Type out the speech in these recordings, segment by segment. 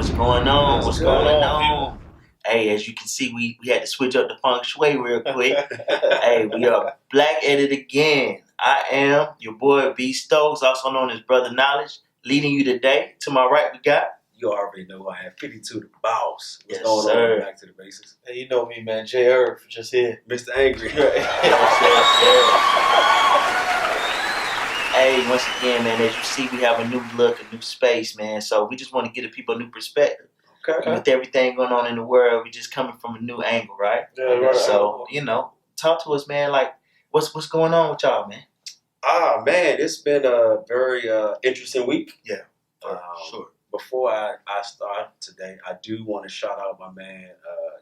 What's going on? What's going on? Hey, as you can see, we had to switch up the feng shui real quick. Hey, we are black at it again. I am your boy B Stokes, also known as Brother Knowledge, leading you today. To my right, we got. You already know I have 52 the boss. What's Yes, going sir. on? Back to the basics. Hey, you know me, man. J. Earth, just here. Mr. Angry. Hey, once again, man, as you see, we have a new look, a new space, man. So we just want to give the people a new perspective. Okay. With everything going on in the world, we just coming from a new angle, right? Yeah, right. So, talk to us, man. Like, what's going on with y'all, man? Man, it's been a very interesting week. Yeah, sure. Before I start today, I do want to shout out my man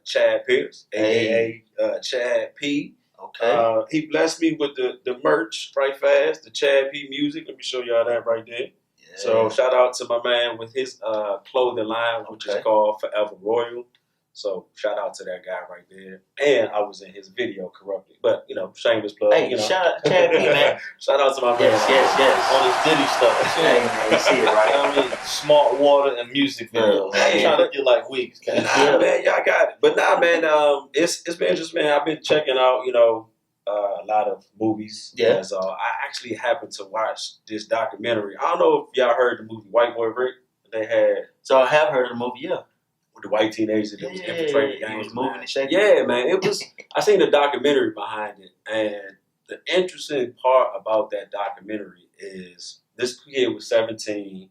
Chad Pierce, a.k.a. Chad P. Okay. He blessed me with the merch right fast, the Chad P music. Let me show y'all that right there. Yeah. So shout out to my man with his clothing line, which is called Forever Royal. So shout out to that guy right there. And I was in his video corrupted. But, shameless plug. Hey, shout out to Chad P, man. Shout out to my man. Yes. On this Diddy stuff. Hey, man, you see it, right? I mean, smart water and music videos. Yeah. I'm trying to get like weeks. Nah, man, y'all got it. But nah, man, it's been interesting, man. I've been checking out, a lot of movies. Yeah. So I actually happened to watch this documentary. I don't know if y'all heard the movie White Boy Rick. They had. So I have heard of the movie, yeah. With the white teenager that was infiltrating he gangs. was moving and shaking. Yeah, man. It was. I seen the documentary behind it, and the interesting part about that documentary is this kid was 17.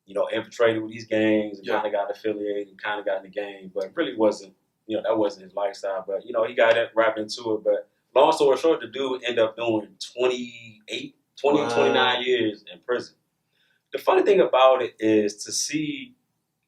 Infiltrated with these gangs and kind of got affiliated and kind of got in the game, but really wasn't. That wasn't his lifestyle. But he got wrapped into it. But long story short, the dude ended up doing 29 years in prison. The funny thing about it is to see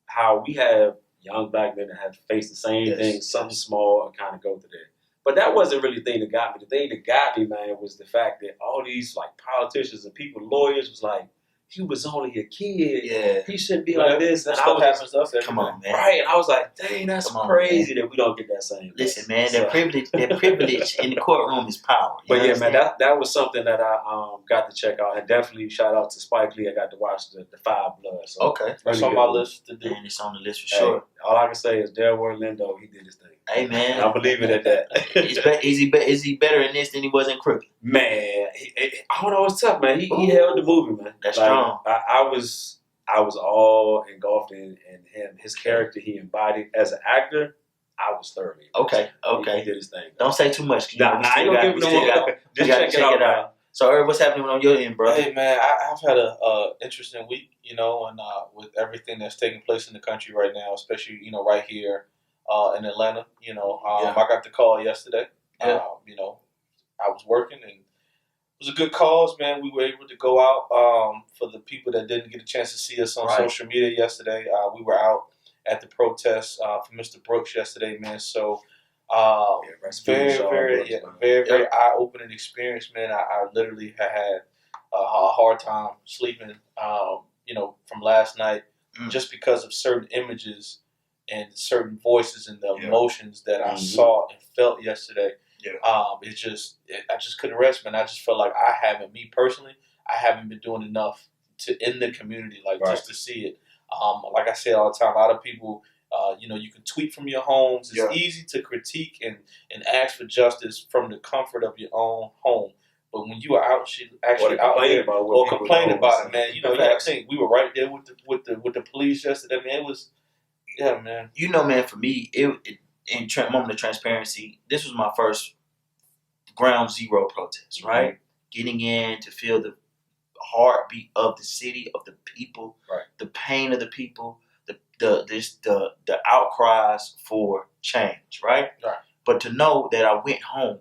how we have young black men that have faced the same thing, something small, and kind of go through that. But that wasn't really the thing that got me. The thing that got me, man, was the fact that all these politicians and people, lawyers, was like, he was only a kid. Yeah. He shouldn't be like this. That stuff happens to us every Come on, man. Right. And I was like, dang, that's crazy that we don't get that same. Listen, man, that privilege in the courtroom is power. But yeah, man, that was something that I got to check out, and definitely shout out to Spike Lee. I got to watch the Five Blood. So okay, that's on my list to do. And it's on the list for sure. All I can say is Delroy Lindo, he did his thing. Hey, man, I believe it at that. Is he better in this than he was in Crooked? Man, I don't know. It's tough, man. He held the movie, man. That's strong. I was all engulfed in him. His character he embodied as an actor. I was thoroughly. Okay. He did his thing. Don't say too much. I ain't gonna give no more. Just check it out. So, Irv, what's happening on your end, bro? Hey, man, I've had a interesting week, and with everything that's taking place in the country right now, especially, right here in Atlanta. I got the call yesterday. Yeah. I was working, and it was a good cause, man. We were able to go out. For the people that didn't get a chance to see us on social media yesterday, we were out at the protest for Mr. Brooks yesterday, man. So, very eye-opening experience, man. I literally had a hard time sleeping, from last night, just because of certain images and certain voices and the emotions that I saw and felt yesterday. Yeah. I just couldn't rest, man. I just felt like I haven't been doing enough in the community, just to see it. Like I say all the time, a lot of people, you can tweet from your homes. It's easy to critique and ask for justice from the comfort of your own home. But when you are actually out there or complain about it, man, you gotta think. We were right there with the police yesterday, man. It was, man. Man, for me, moment of transparency, this was my first ground zero protest, right? Getting in to feel the heartbeat of the city, of the people, the pain of the people, the outcries for change, right? But to know that I went home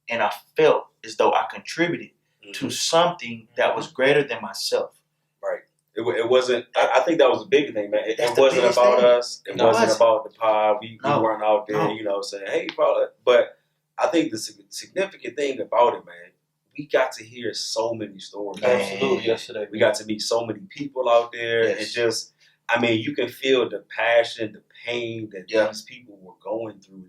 and I felt as though I contributed to something that was greater than myself. Right. It wasn't. I think that was a big thing, man. It wasn't about us. It wasn't about the pod. We weren't out there, saying, "Hey, brother." But I think the significant thing about it, man, we got to hear so many stories. Absolutely, yesterday. We got to meet so many people out there, and just, you can feel the passion, the pain that these people were going through.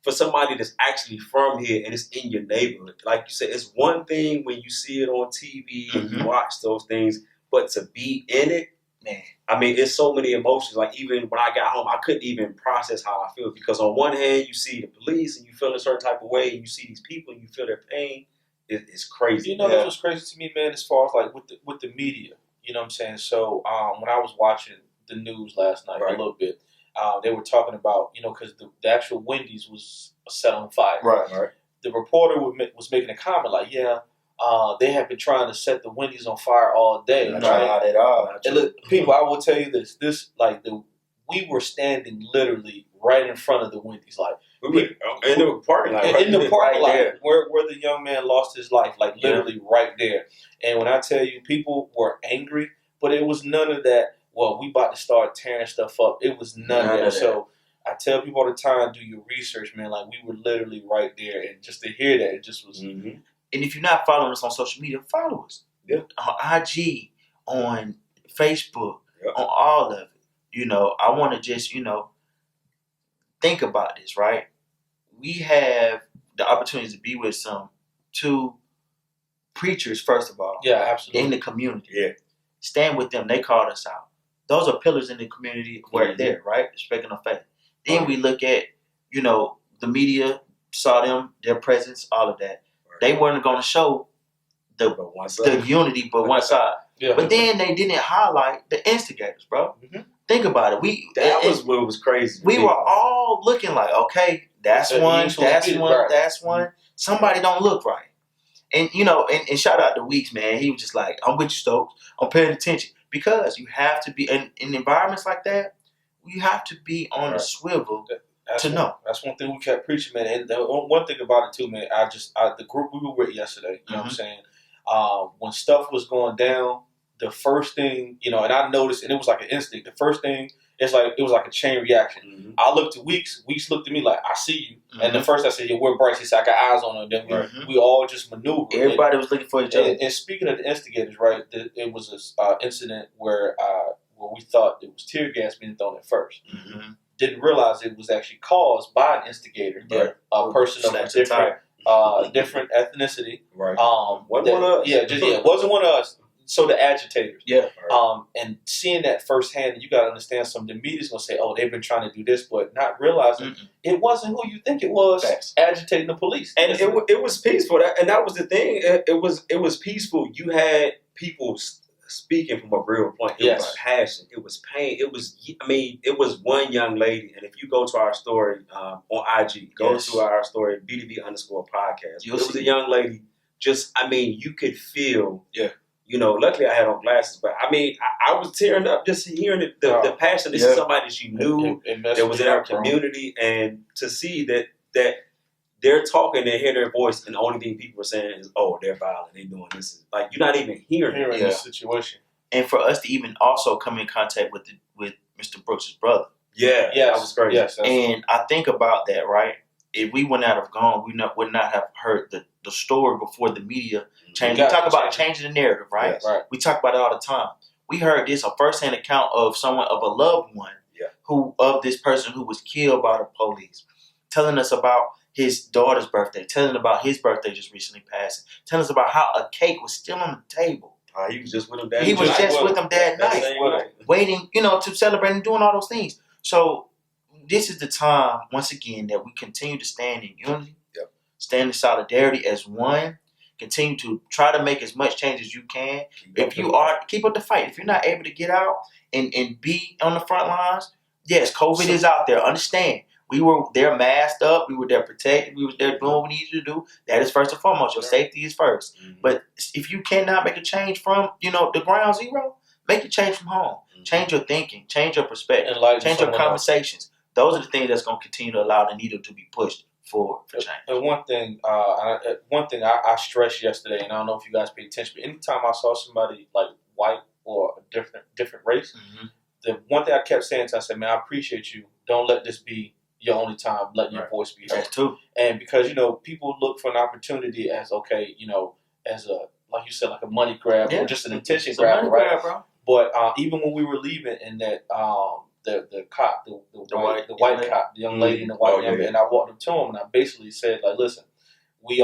For somebody that's actually from here and it's in your neighborhood, like you said, it's one thing when you see it on TV and you watch those things, but to be in it Man. I mean, it's so many emotions. Like, even when I got home, I couldn't even process how I feel, because on one hand, you see the police and you feel a certain type of way, and you see these people and you feel their pain. It's crazy. You know, that's what's crazy to me, man, as far as like with the media. You know what I'm saying? So when I was watching the news last night a little bit, they were talking about, you know, because the actual Wendy's was set on fire. Right. The reporter was making a comment like, yeah, they have been trying to set the Wendy's on fire all day. Not at all. And look, people, I will tell you this. We were standing literally right in front of the Wendy's, like in the parking lot. in the parking lot there. where the young man lost his life, like literally right there. And when I tell you, people were angry, but it was none of that. Well, we about to start tearing stuff up. It was none of that. So I tell people all the time, do your research, man. Like, we were literally right there, and just to hear that, it just was. Mm-hmm. And if you're not following us on social media, follow us. Yeah. On IG, on Facebook, on all of it. You know, I want to just, you know, think about this, right? We have the opportunity to be with two preachers, first of all. Yeah, absolutely. In the community. Yeah. Stand with them. They called us out. Those are pillars in the community right there, right? Speaking of faith. Then we look at, you know, the media saw them, their presence, all of that. Right. They weren't going to show the unity, but one side. Yeah. But then they didn't highlight the instigators, bro. Mm-hmm. Think about it. That was what was crazy. We were all looking like, okay, that's one. Somebody don't look right. And, you know, and shout out to Weeks, man. He was just like, I'm with you, Stokes. I'm paying attention. Because you have to be, in environments like that, you have to be on the swivel to know. That's one thing we kept preaching, man. And the one thing about it, too, man, the group we were with yesterday, you know what I'm saying? When stuff was going down, the first thing, you know, and I noticed, and it was like an instinct, the first thing, it was like a chain reaction. Mm-hmm. I looked at Weeks looked at me like, I see you. Mm-hmm. And the first I said, yeah, where Bryce? He said, I got eyes on him. Then we all just maneuvered. Everybody was looking for each other. And speaking of the instigators, right, it was an incident where we thought it was tear gas being thrown at first. Mm-hmm. Didn't realize it was actually caused by an instigator, a person of a different ethnicity. Right. Wasn't one of us. It wasn't one of us. So the agitators. Yeah. And seeing that firsthand, you got to understand the media's going to say, oh, they've been trying to do this, but not realizing it wasn't who you think it was agitating the police. And it was peaceful. And that was the thing. It was peaceful. You had people speaking from a real point. It was passion. It was pain. It was one young lady. And if you go to our story on IG, go to our story, BDB_podcast. It was a young lady. You could feel. Yeah. You know, luckily I had on glasses, but I was tearing up just hearing the passion. This is somebody that you knew that was in our community, and to see that they're talking and hear their voice, and the only thing people are saying is, "Oh, they're violent. They're doing this." Like, you're not even hearing this situation. And for us to even also come in contact with Mr. Brooks' brother, that was great. Yes, and I think about that, right? If we would not have gone, we would not have heard the story before the media changed. We talk about changing the narrative, right? Yes. Right. We talk about it all the time. We heard a firsthand account of a loved one, of this person who was killed by the police, telling us about his daughter's birthday, telling about his birthday just recently passing, telling us about how a cake was still on the table. He was just with him that night. He was just with him that night, waiting, to celebrate and doing all those things. So this is the time, once again, that we continue to stand in unity, stand in solidarity as one, continue to try to make as much change as you can. Keep up the fight. If you're not able to get out and be on the front lines, yes, COVID is out there. Understand. We were there masked up. We were there protected. We were there doing what we needed to do. That is first and foremost. Your safety is first. Mm-hmm. But if you cannot make a change from, the ground zero, make a change from home. Mm-hmm. Change your thinking. Change your perspective. Change your conversations. Those are the things that's going to continue to allow the needle to be pushed forward for change. And one thing I stressed yesterday, and I don't know if you guys pay attention, but anytime I saw somebody like white or a different race, the one thing I kept saying to, I said, man, I appreciate you. Don't let this be your only time letting your voice be heard. That's true. And because, people look for an opportunity as, as a, like you said, like a money grab or just an attention grab, right? Bro. But even when we were leaving in that, the cop, the white cop, the young lady in the white young man, and I walked up to him and I basically said, like, listen, we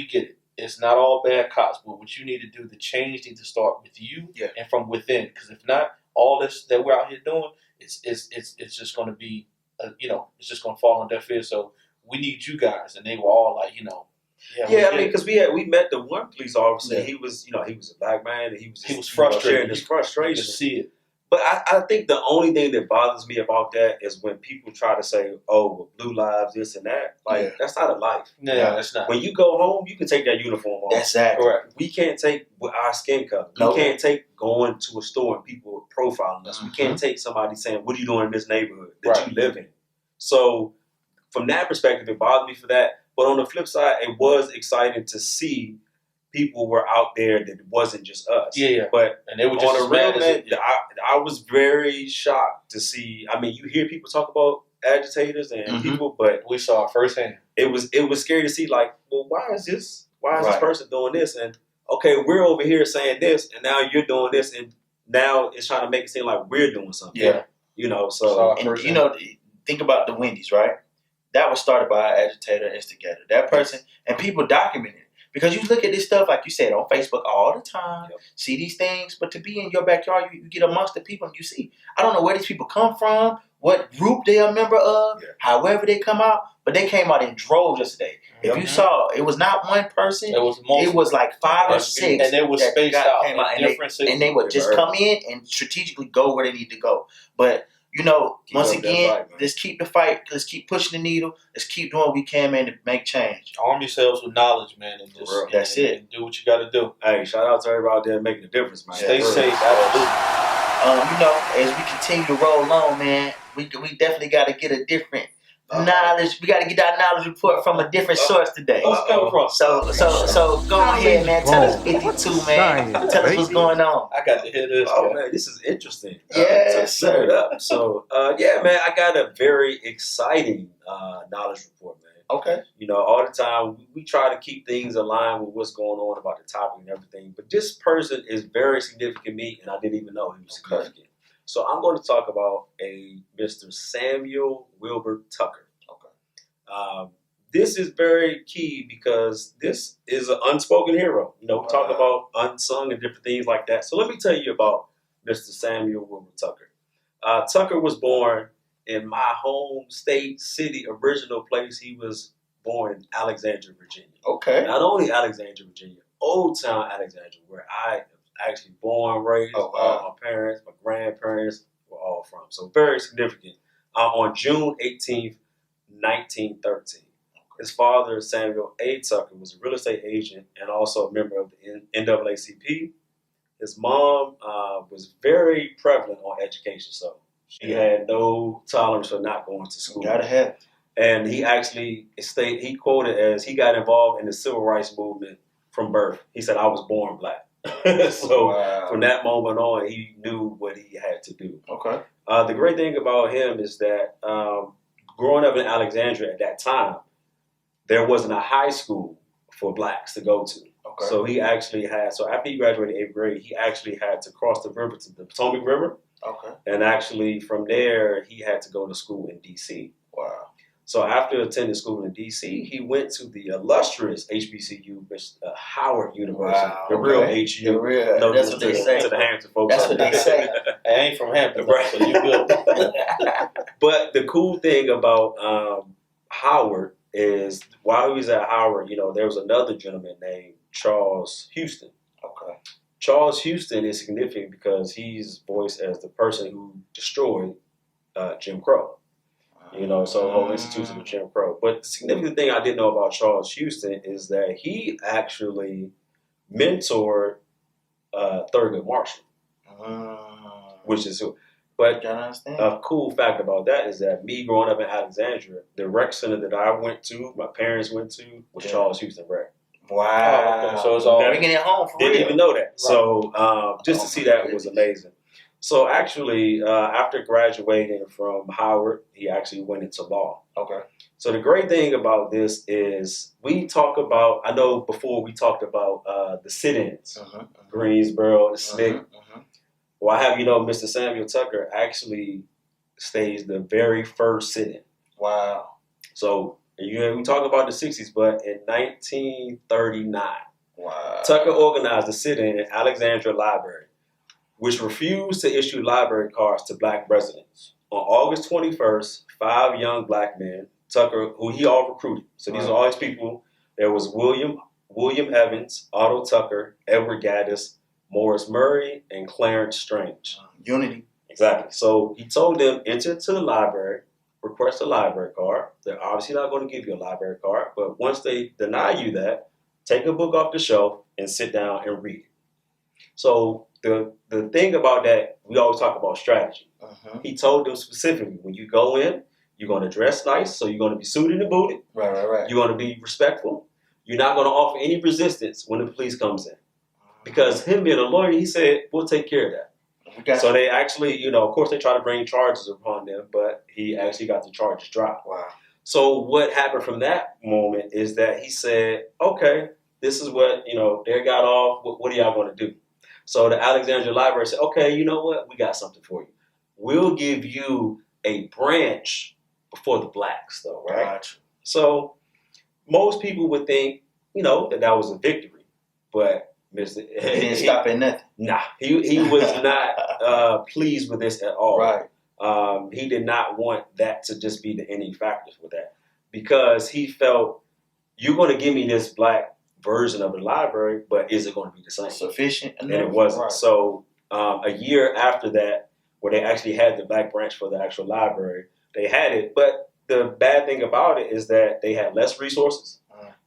get it. It's not all bad cops, but what you need to do, the change needs to start with you and from within. Because if not, all this that we're out here doing, it's just going to be, it's just going to fall on deaf ears. So we need you guys, and they were all like, I mean, because we met the one police officer. Yeah. He was a black man, and he was frustrated. Sharing his frustration. You could see it. But I think the only thing that bothers me about that is when people try to say, "Oh, well, blue lives, this and that." Like that's not a life. Yeah, that's not. When you go home, you can take that uniform off. That's exactly correct. We can't take our skin color. We can't take going to a store and people profiling us. We can't take somebody saying, "What are you doing in this neighborhood that you live in?" So, from that perspective, it bothered me for that. But on the flip side, it was exciting to see people were out there that wasn't just us. Yeah. But and they were just on a real man, I was very shocked to see. I mean, you hear people talk about agitators and people, but we saw it firsthand. It was scary to see. Like, well, why is this person doing this? And okay, we're over here saying this, and now you're doing this, and now it's trying to make it seem like we're doing something. Yeah. So and think about the Wendy's, right? That was started by an agitator, instigator. That person, and people document it. Because you look at this stuff, like you said, on Facebook all the time, see these things, but to be in your backyard, you get amongst the people and you see, I don't know where these people come from, what group they are a member of, however they come out, but they came out in droves yesterday. If you saw, it was not one person, it was like 5 or 6. And they were spaced out in different cities. And they would just come in and strategically go where they need to go. But once again, let's keep the fight. Let's keep pushing the needle. Let's keep doing what we can, man, to make change. Arm yourselves with knowledge, man, and just that's it. And do what you got to do. Hey, shout out to everybody out there making a difference, man. Stay safe, absolutely. As we continue to roll on, man, we definitely got to get a different knowledge. We got to get our knowledge report from a different source today. What's coming from? So go ahead, man. Tell us 52, man. Tell us what's going on. I got to hear this. Oh man, this is interesting. Yes, sir. It up. So man, I got a very exciting knowledge report, man. Okay. All the time we try to keep things aligned with what's going on about the topic and everything. But this person is very significant to me, and I didn't even know he was significant. So I'm going to talk about a Mr. Samuel Wilbert Tucker. Okay. This is very key because this is an unspoken hero. We talk about unsung and different things like that. So let me tell you about Mr. Samuel Wilbert Tucker. Tucker was born in my home state, city, original place. He was born in Alexandria, Virginia. Okay. Not only Alexandria, Virginia, Old Town Alexandria, where I actually born, raised. My parents, my grandparents were all from. So very significant. On June 18th, 1913. His father, Samuel A. Tucker, was a real estate agent and also a member of the NAACP. His mom was very prevalent on education, so she had no tolerance for not going to school. Gotta have. And he actually he quoted as he got involved in the civil rights movement from birth. He said, "I was born black." So from that moment on, he knew what he had to do. Okay. The great thing about him is that growing up in Alexandria at that time, there wasn't a high school for blacks to go to. Okay. So he actually after he graduated 8th grade, he actually had to cross the river to the Potomac River. Okay. And actually from there, he had to go to school in D.C. Wow. So after attending school in D.C., he went to the illustrious HBCU, Howard University, the real HU. That's what they say. To the Hampton folks. That's what they say. I ain't from Hampton, right? So you good. But the cool thing about Howard is while he was at Howard, there was another gentleman named Charles Houston. Okay. Charles Houston is significant because he's voiced as the person who destroyed Jim Crow. So the whole institution of Jim Crow. But the significant thing I didn't know about Charles Houston is that he actually mentored Thurgood Marshall, which is who. But a cool fact about that is that me growing up in Alexandria, the rec center that I went to, my parents went to, was Charles Houston Rec. Wow. Okay. So it's all bringing it home for Didn't real. even know that. Right. So just to see that was amazing. So actually, after graduating from Howard, he actually went into law. Okay. So the great thing about this is we talk about, I know before we talked about the sit-ins, Greensboro, the SNCC. Well, I have Mr. Samuel Tucker actually staged the very first sit-in. Wow. So we talk about the 60s, but in 1939, wow, Tucker organized a sit-in at Alexandria Library. which refused to issue library cards to black residents. On August 21st, 5 young black men, Tucker, who he all recruited. So these are all his people. There was William Evans, Otto Tucker, Edward Gaddis, Morris Murray, and Clarence Strange. Unity. Exactly. So he told them, enter into the library, request a library card. They're obviously not going to give you a library card, but once they deny you that, take a book off the shelf and sit down and read it. So the thing about that, we always talk about strategy. He told them specifically, when you go in, you're going to dress nice, so you're going to be suited and booted. Right. You're going to be respectful. You're not going to offer any resistance when the police comes in. Because him being a lawyer, he said, we'll take care of that. So they actually, of course they try to bring charges upon them, but he actually got the charges dropped. Wow. So what happened from that moment is that he said, okay, this is what, they got off. What are y'all going to do? So the Alexandria Library said, okay, you know what? We got something for you. We'll give you a branch before the blacks, though, right? Gotcha. So most people would think, that was a victory, but he didn't stop at nothing. Nah, he was not pleased with this at all. Right. He did not want that to just be the ending factor for that, because he felt, you're going to give me this black version of the library, but is it going to be the same? Sufficient? And it wasn't. Right. So a year after that, where they actually had the black branch for the actual library, they had it. But the bad thing about it is that they had less resources.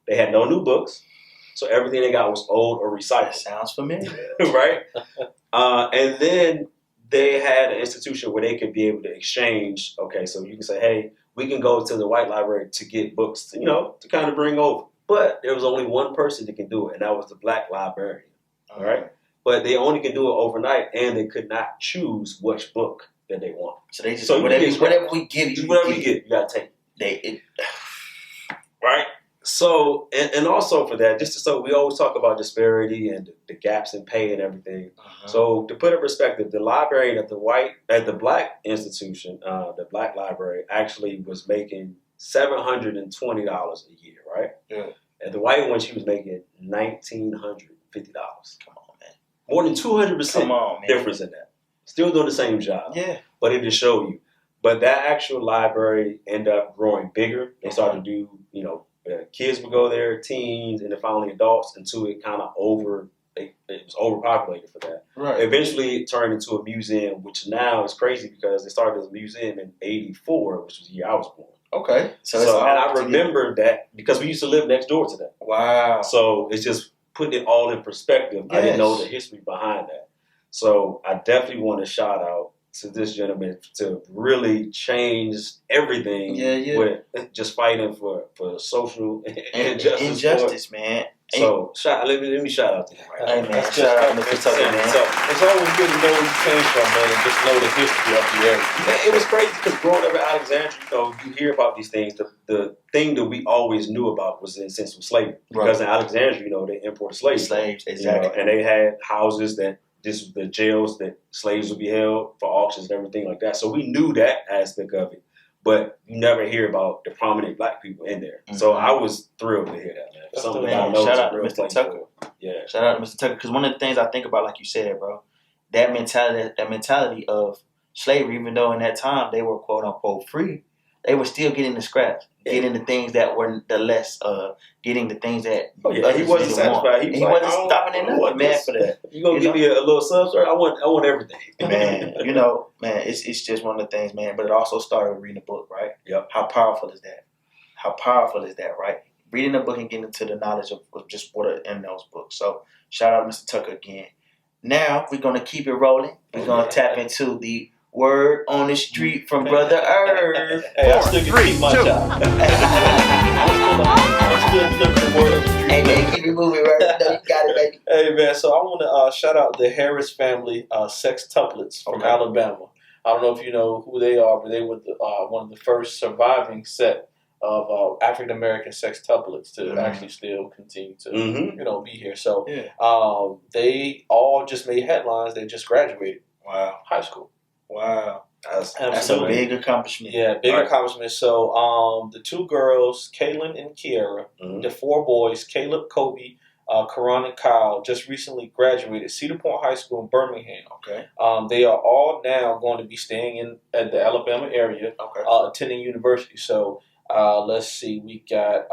They had no new books. So everything they got was old or recycled. That sounds familiar. Right? And then they had an institution where they could be able to exchange. Okay, so you can say, hey, we can go to the white library to get books, to kind of bring over. But there was only one person that can do it, and that was the black librarian. All right? But they only could do it overnight, and they could not choose which book that they want. So they just, whatever we give you, you got to take. Right? So, and also for that, we always talk about disparity and the gaps in pay and everything. So to put in perspective, the librarian at the black institution, the black library, actually was making $720 a year, right? Yeah. At the white one, she was making $1,950. Come on, man. More than 200% difference in that. Still doing the same job. Yeah. But it just showed you. But that actual library ended up growing bigger. They started to do, kids would go there, teens, and then finally adults, until it kind of it was overpopulated for that. Right. Eventually, it turned into a museum, which now is crazy because they started as a museum in '84, which was the year I was born. Okay. So and I remember that because we used to live next door to that. Wow. So it's just putting it all in perspective. Yes. I didn't know the history behind that. So I definitely want to shout out to this gentleman to really change everything with just fighting for social injustice, man. So let me shout out to him. Right? Hey man, shout out to Mr. Tucker, man. It's always good to know where you came from, man, and just know the history of the area. It was crazy because growing up in Alexandria, you hear about these things. The thing that we always knew about was the sense of slavery. Because in Alexandria, they imported slaves. Exactly. And they had houses the jails that slaves would be held for auctions and everything like that. So we knew that aspect of it, but you never hear about the prominent black people in there. Mm-hmm. So I was thrilled to hear that, man. Shout out to Mr. Tucker. Yeah. Shout out to Mr. Tucker, because one of the things I think about, like you said, bro, that mentality of slavery, even though in that time they were quote unquote free, they were still getting the scraps, getting the things that were the less, getting the things that he wasn't satisfied. He wasn't stopping at nothing, man, for that. You gonna give me a little substrate? I want everything, man. Man, it's just one of the things, man. But it also started with reading a book, right? Yep. How powerful is that? How powerful is that, right? Reading a book and getting into the knowledge of just what are in those books. So shout out Mr. Tucker again. Now we're gonna keep it rolling. We're gonna tap into the word on the street from Brother Irv. Hey, I still can keep my job. I'm still looking for word on the street. Hey man, keep it moving, right? You got it, baby. Hey man, so I want to shout out the Harris family, Sextuplets from Alabama. I don't know if you know who they are, but they were one of the first surviving set of African American sextuplets to actually still continue to be here. So they all just made headlines. They just graduated. Wow. High school. Wow. That's a big accomplishment. Yeah, big accomplishment. So the two girls, Kaylin and Kiara, the four boys, Caleb, Kobe, Karan and Kyle, just recently graduated Cedar Point High School in Birmingham. Okay. They are all now going to be staying in at the Alabama area, attending university. So let's see, we got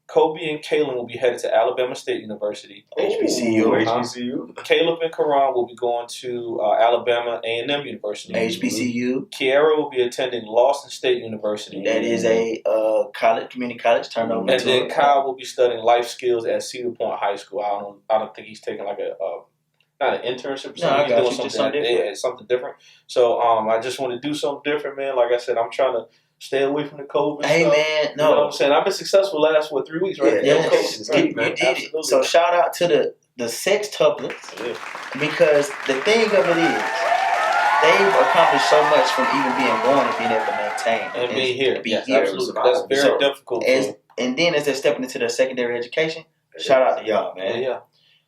Kobe and Kalen will be headed to Alabama State University. HBCU. HBCU. Caleb and Karan will be going to Alabama A&M University. HBCU. Kiara will be attending Lawson State University. That is a community college turnover. And then Kyle will be studying life skills at Cedar Point High School. I don't think he's taking like not an internship or something. He's doing something different. So I just want to do something different, man. Like I said, I'm trying to stay away from the COVID stuff. Man, no. You know what I'm saying? I've been successful last 3 weeks, right? Yeah, no COVID is key, man. You did it. So shout out to the Sextuplets, because the thing of it is, they've accomplished so much from even being born and being able to maintain and be here. Absolutely. That's very difficult. And then as they're stepping into their secondary education, shout out to y'all, man. Yeah.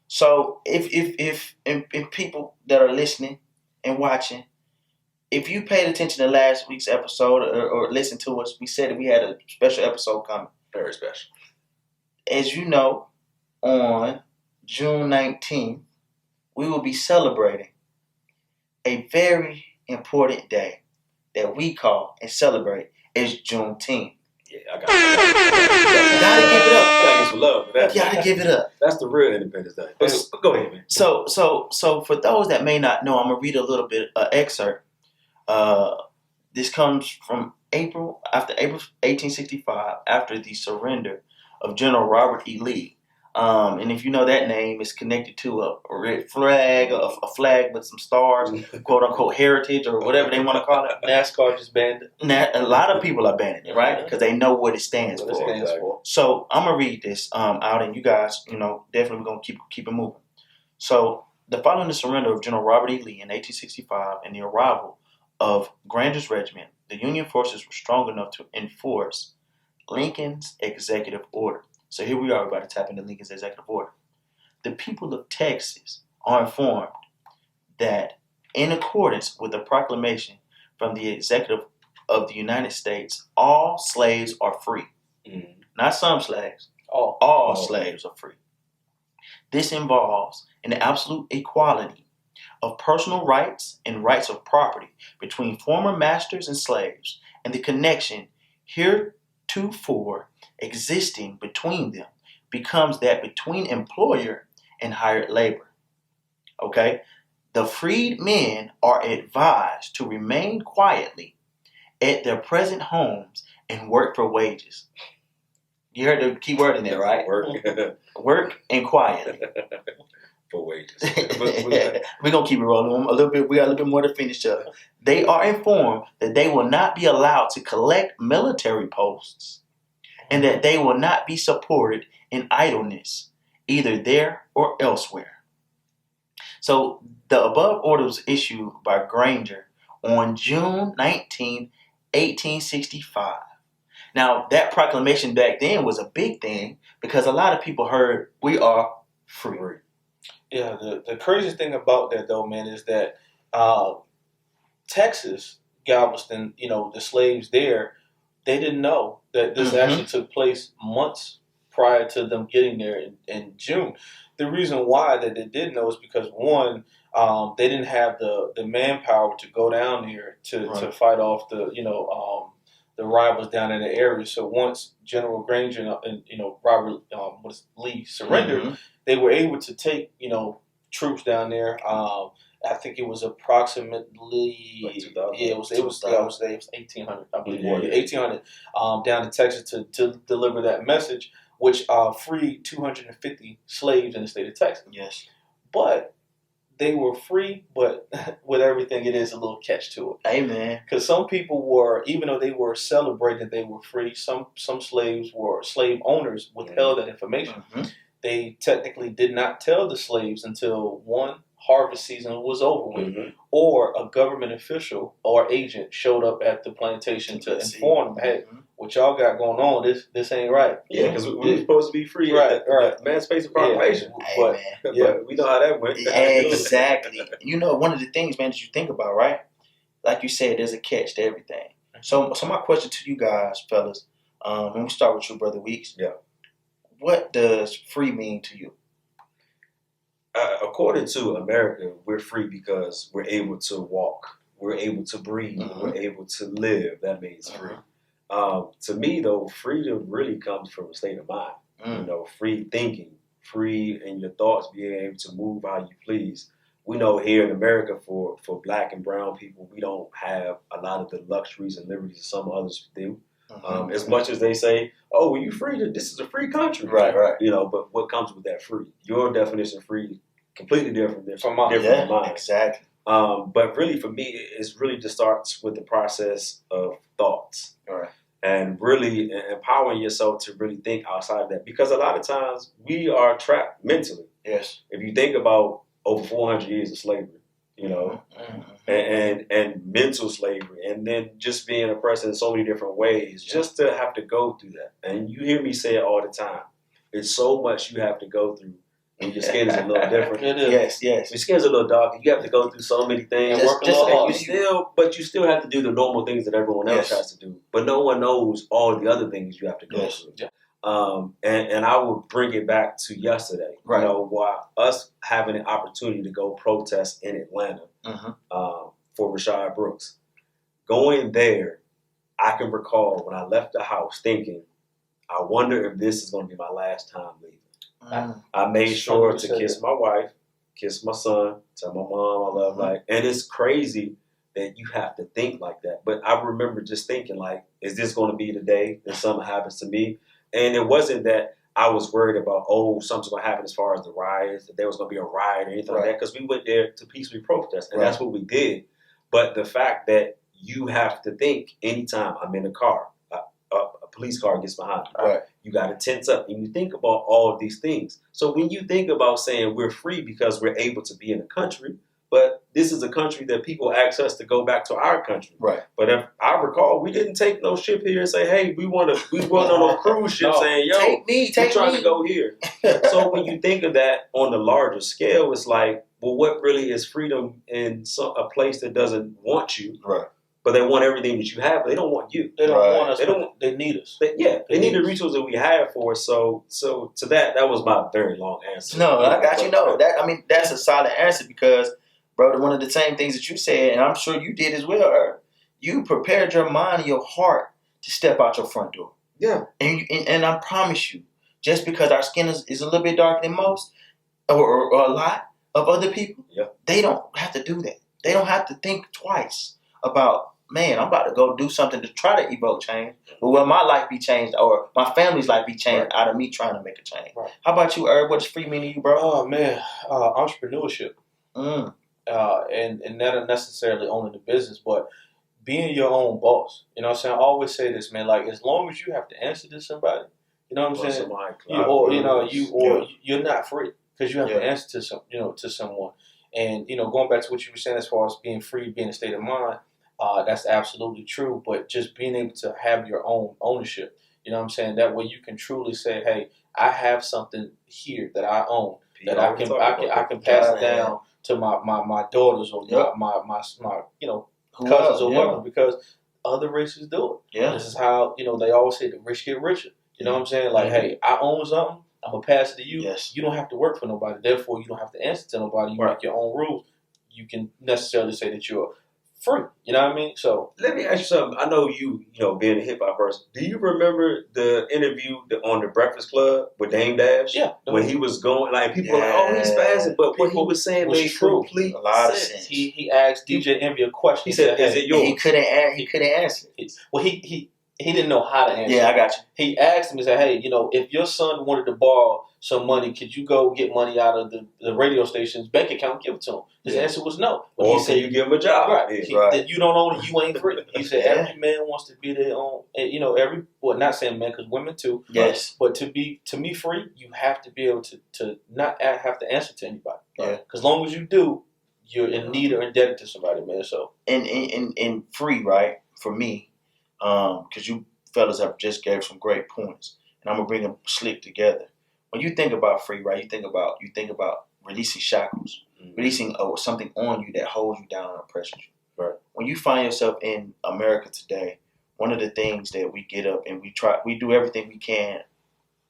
So if people that are listening and watching, if you paid attention to last week's episode or listened to us, we said that we had a special episode coming. Very special. As you know, on June 19th, we will be celebrating a very important day that we call and celebrate as Juneteenth. Yeah, I got it. Gotta give it up. Gotta get some love for that. Gotta give it up. That's the real Independence Day. But go ahead, man. So for those that may not know, I'm gonna read a little bit excerpt. This comes from April 1865, after the surrender of General Robert E. Lee. And if you know that name, it's connected to a red flag, a flag with some stars, quote unquote heritage or whatever they want to call it. NASCAR just banned it. A lot of people are banning it, right? Because they know what it stands for. So I'm gonna read this out, and you guys, definitely gonna keep it moving. So following the surrender of General Robert E. Lee in 1865 and the arrival of Granger's regiment, the Union forces were strong enough to enforce Lincoln's executive order. So here we are about to tap into Lincoln's executive order. The people of Texas are informed that in accordance with the proclamation from the executive of the United States, all slaves are free. Mm-hmm. Not some slaves. All slaves are free. This involves an absolute equality of personal rights and rights of property between former masters and slaves, and the connection heretofore existing between them becomes that between employer and hired labor. Okay? The freed men are advised to remain quietly at their present homes and work for wages. You heard the key word in there, right? Work and quietly. For wages. We're going to keep it rolling a little bit. We got a little bit more to finish up. They are informed that they will not be allowed to collect military posts and that they will not be supported in idleness, either there or elsewhere. So the above order was issued by Granger on June 19, 1865. Now, that proclamation back then was a big thing because a lot of people heard, we are free. Yeah, the crazy thing about that, though, man, is that Texas, Galveston, the slaves there, they didn't know that this actually took place months prior to them getting there in June. The reason why that they didn't know is because, one, they didn't have the manpower to go down here to fight off the rivals down in the area. So once General Granger and Robert Lee surrendered, they were able to take troops down there. I think it was approximately it was 1800, I believe, 1800 down to Texas to deliver that message, which freed 250 slaves in the state of Texas. Yes, but they were free, but with everything, it is a little catch to it. Amen. Because some people were, even though they were celebrating they were free, some slave owners withheld that information. They technically did not tell the slaves until one, harvest season was over with, or a government official or agent showed up at the plantation to inform them, hey, what y'all got going on, this ain't right. Yeah, because we were supposed to be free. Right. Emancipation Proclamation. But we know how that went. Exactly. One of the things, man, that you think about, right? Like you said, there's a catch to everything. So my question to you guys, fellas, when we start with you, Brother Weeks. Yeah. what does free mean to you? According to America, we're free because we're able to walk, we're able to breathe, we're able to live. That means free. To me, though, freedom really comes from a state of mind. You know, free thinking, free in your thoughts, being able to move how you please. We know here in America, for Black and brown people, we don't have a lot of the luxuries and liberties that some others do. As much as they say, "Oh, well, you free? This is a free country," Right. You know, but what comes with that free? Your definition of free completely different from mine. From mine. Exactly. But really, for me, it's really just starts with the process of thoughts. Right. And really empowering yourself to really think outside of that. Because a lot of times we are trapped mentally. Yes. If you think about over 400 years of slavery, you know, and mental slavery, and then just being oppressed in so many different ways, just to have to go through that. And you hear me say it all the time. It's so much you have to go through. And your skin is a little different. It is. Yes. Your skin's a little darker. You have to go through so many things. And work a little hard. You still have to do the normal things that everyone else has to do. But no one knows all the other things you have to go through. Yeah. And I would bring it back to yesterday. Right. You know, while us having an opportunity to go protest in Atlanta for Rashad Brooks. Going there, I can recall when I left the house thinking, I wonder if this is going to be my last time leaving. I made sure to kiss my wife, kiss my son, tell my mom I love life. And it's crazy that you have to think like that. But I remember just thinking, like, is this going to be the day that something happens to me? And it wasn't that I was worried about, something's going to happen as far as the riots, that there was going to be a riot or anything like that, because we went there to peacefully protest, and that's what we did. But the fact that you have to think anytime I'm in a car, a police car gets behind me. Right. You got to tense up, and you think about all of these things. So when you think about saying we're free because we're able to be in a country, but this is a country that people ask us to go back to our country. Right. But if I recall, we didn't take no ship here and say, "Hey, we wasn't on no cruise ship saying, yo, we're trying to go here." So when you think of that on the larger scale, it's like, well, what really is freedom in a place that doesn't want you? Right. But they want everything that you have, but they don't want you. They don't want us. They need us. They need the resources that we have for us. So to that was my very long answer. No, I got you. No, that's a solid answer because, bro, one of the same things that you said, and I'm sure you did as well, Herb, you prepared your mind and your heart to step out your front door. Yeah. And I promise you, just because our skin is a little bit darker than most, or a lot of other people, they don't have to do that. They don't have to think twice about, man, I'm about to go do something to try to evoke change. But will my life be changed or my family's life be changed out of me trying to make a change? Right. How about you, Herb? What does free mean to you, bro? Oh, man, entrepreneurship. And not necessarily owning the business, but being your own boss. You know what I'm saying? I always say this, man, like, as long as you have to answer to somebody, you know what I'm saying? You're not free because you have to answer to someone. And, going back to what you were saying as far as being free, being a state of mind, that's absolutely true. But just being able to have your own ownership, you know what I'm saying? That way you can truly say, hey, I have something here that I own, that I can pass it down to my daughters or my cousins or whatever, because other races do it. Yeah. This is how, they always say the rich get richer. You know what I'm saying? Like, hey, I own something. I'm going to pass it to you. Yes. You don't have to work for nobody. Therefore, you don't have to answer to nobody. You make your own rules. You can necessarily say that you're free. You know what I mean? So let me ask you something. I know you being a hip hop person. Do you remember the interview on the Breakfast Club with Dame Dash? Yeah. When he was going, like, people were like, "Oh, he's spazzing," but what he was saying made complete sense. He asked DJ Envy a question. He said, "Is it yours?" He couldn't answer. Well, he didn't know how to answer. Yeah, I got you. He asked him, he said, hey, if your son wanted to borrow some money, could you go get money out of the radio station's bank account and give it to him? His answer was no. But he said, you give him a job. Right. That you don't own it, you ain't free. He said, every man wants to be their own, not saying men, because women too. Yes. But to me free, you have to be able to not have to answer to anybody. Yeah. Because as long as you do, you're in need or indebted to somebody, man. So. And free, right, for me, because you fellas have just gave some great points, and I'm gonna bring them slick together. When you think about free, right, you think about releasing shackles, releasing something on you that holds you down and oppresses you. Right. When you find yourself in America today, one of the things that we get up and we do everything we can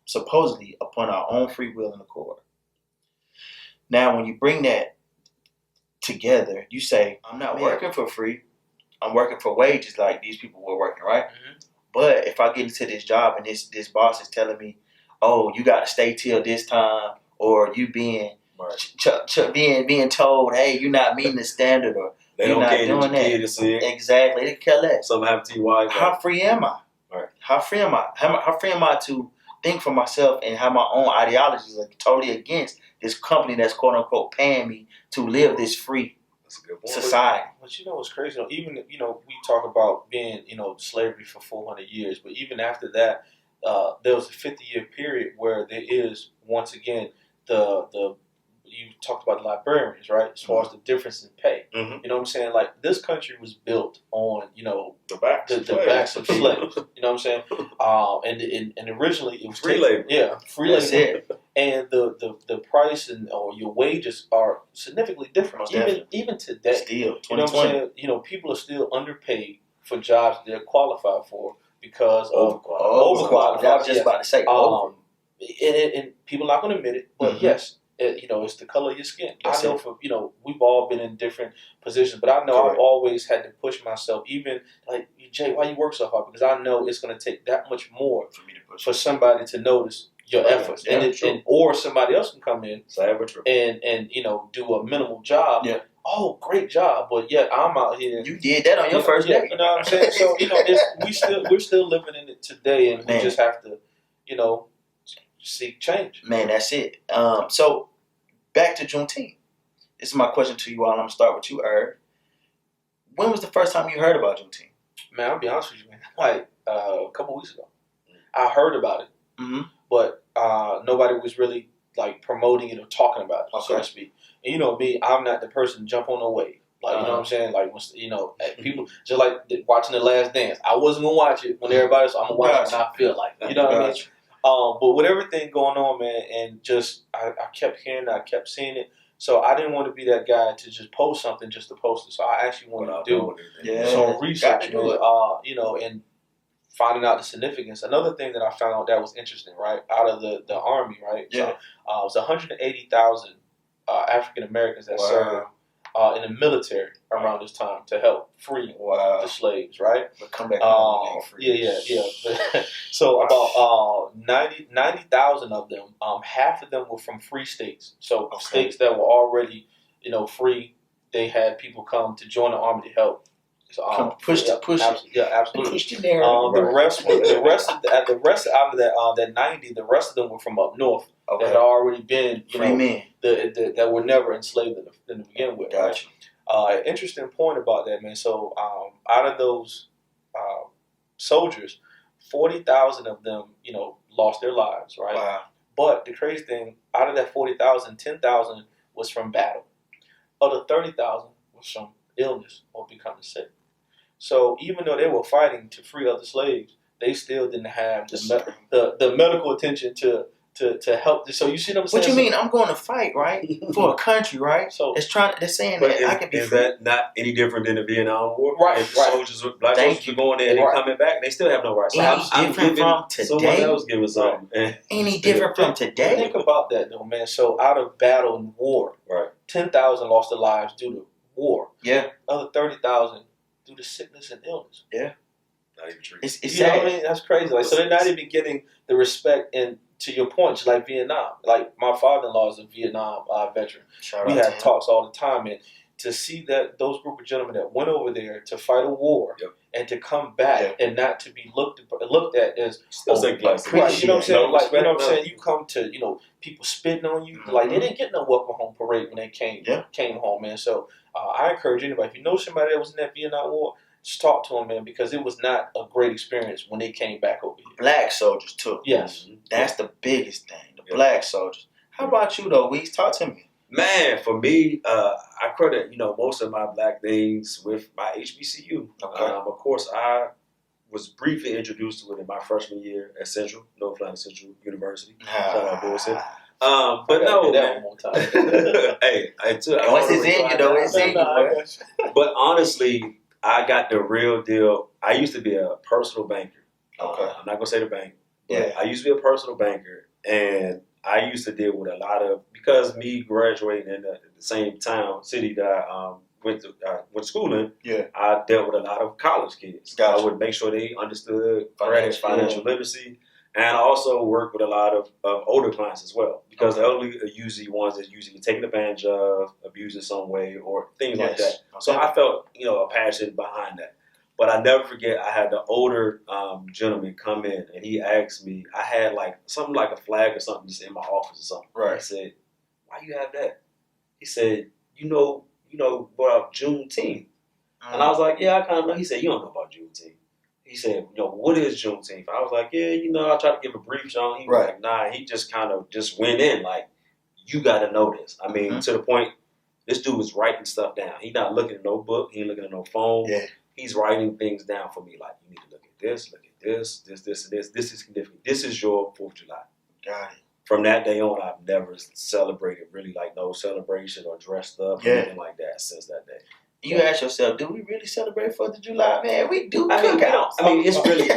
supposedly upon our own free will and accord. Now, when you bring that together, you say, I'm not working for free. I'm working for wages like these people were working, right? Mm-hmm. But if I get into this job and this boss is telling me, oh, you got to stay till this time, or you being being told, hey, you're not meeting the standard, or they you're don't not care doing that. Exactly. They care less. Something happened to your wife. How free am I? Right. How free am I? How free am I to think for myself and have my own ideologies like totally against this company that's quote unquote paying me to live this free society? But you know what's crazy? Even we talk about being slavery for 400 years, but even after that, there was a 50-year period where there is once again the you talked about the librarians, right? As far as the difference in pay, you know what I'm saying? Like this country was built on the backs of slaves. You know what I'm saying? And originally it was free labor. Yeah, free labor. And the price or your wages are significantly different. Even today, still, you know what I'm saying? People are still underpaid for jobs they're qualified for because of overqualified. I was just about to say. And people are not going to admit it, but yes. It's the color of your skin. I know we've all been in different positions, but I know I've always had to push myself. Even like Jay, why you work so hard? Because I know it's going to take that much more for me to push for somebody to notice your efforts, or somebody else can come in and do a minimal job. Yeah. Oh, great job! But yet I'm out here. You did that on your first day. You know what I'm saying? So we're still living in it today, and we just have to seek change. Man, that's it. So back to Juneteenth. This is my question to you all. I'm going to start with you, Irv. When was the first time you heard about Juneteenth? Man, I'll be honest with you, man. Like a couple weeks ago. I heard about it, but nobody was really like promoting it or talking about it, so to speak. And you know me, I'm not the person to jump on a wave. Like, you know what I'm saying? Like, people, just like watching The Last Dance. I wasn't going to watch it when everybody else, I'm going to watch it and I feel like that. You know what I mean? But with everything going on, man, and just I kept hearing it, I kept seeing it. So I didn't want to be that guy to just post something just to post it. So I actually wanted to do some research, and finding out the significance. Another thing that I found out that was interesting, right, out of the Army, right? Yeah. So, it was 180,000 African Americans that served in the military around this time to help free the slaves, right? But come back home free. Yeah. So about 90,000 of them, half of them were from free states. So states that were already, free, they had people come to join the army to help. So, push it. Yeah, absolutely. Push the narrative. The rest out of that 90, the rest of them were from up north that had already been, free men that were never enslaved in the begin with. Gotcha. An interesting point about that, man. So out of those soldiers, 40,000 of them, lost their lives, right? Wow. But the crazy thing, out of that 40,000, 10,000 was from battle. Other 30,000 was from illness or becoming sick. So even though they were fighting to free other slaves, they still didn't have the medical attention to help. So you see what I'm saying? What you mean? I'm going to fight, right, for a country, right? So they're saying that I can be. Is that not any different than the Vietnam War? Right. If the soldiers, black soldiers, were going there and they're coming back, they still have no rights. Any different from today? Someone else give us something. Any different from today? Think about that, though, man. So out of battle and war, 10,000 lost their lives due to war. Yeah. Other 30,000 due to sickness and illness. Yeah. Not even true. It's you know what I mean? That's crazy. Like, so they're not even getting the respect. And to your point, just like Vietnam. Like, my father-in-law is a Vietnam veteran. We had talks all the time. And to see that those group of gentlemen that went over there to fight a war and to come back and not to be looked at as still you know what I'm saying? Like, you know what I'm saying? You come to, people spitting on you. Like, they didn't get no welcome home parade when they came home, man. So I encourage anybody, if you know somebody that was in that Vietnam War, just talk to them, man, because it was not a great experience when they came back over here. Black soldiers, too. Yes. That's the biggest thing, the black soldiers. How about you, though, Weez? Talk to me. Man, for me, I credit, most of my black things with my HBCU. Okay. Of course, I was briefly introduced to it in my freshman year at Central, North Carolina Central University. Shout out Bullshit. But no, man. Hey, once it's in you, though, it's in you. But honestly, I got the real deal. I used to be a personal banker. Okay. I'm not going to say the bank, Yeah. I used to be a personal banker, and I used to deal with a lot of, because me graduating in the same city that I went to school in. Yeah. I dealt with a lot of college kids. Gotcha. I would make sure they understood financial literacy, and I also worked with a lot of older clients as well, because the elderly are usually ones that usually taken advantage of, abused in some way, or things like that. So I felt a passion behind that. But I never forget, I had the older gentleman come in, and he asked me, I had something like a flag or something just in my office or something. Right. I said, "Why you have that?" He said, you know about Juneteenth. And I was like, "Yeah, I kind of know." He said, "You don't know about Juneteenth." He said, "What is Juneteenth?" I was like, "Yeah, I tried to give a brief, John." He was like, "Nah." He just kind of just went in like, "You got to know this." I mean, to the point, this dude was writing stuff down. He's not looking at no book. He ain't looking at no phone. Yeah. He's writing things down for me, like, you need to look at this, and this, and this. This is significant. This is your 4th of July. Got it. From that day on, I've never celebrated really no celebration or dressed up or anything like that since that day. You ask yourself, do we really celebrate 4th of July? Man, we do. It's really.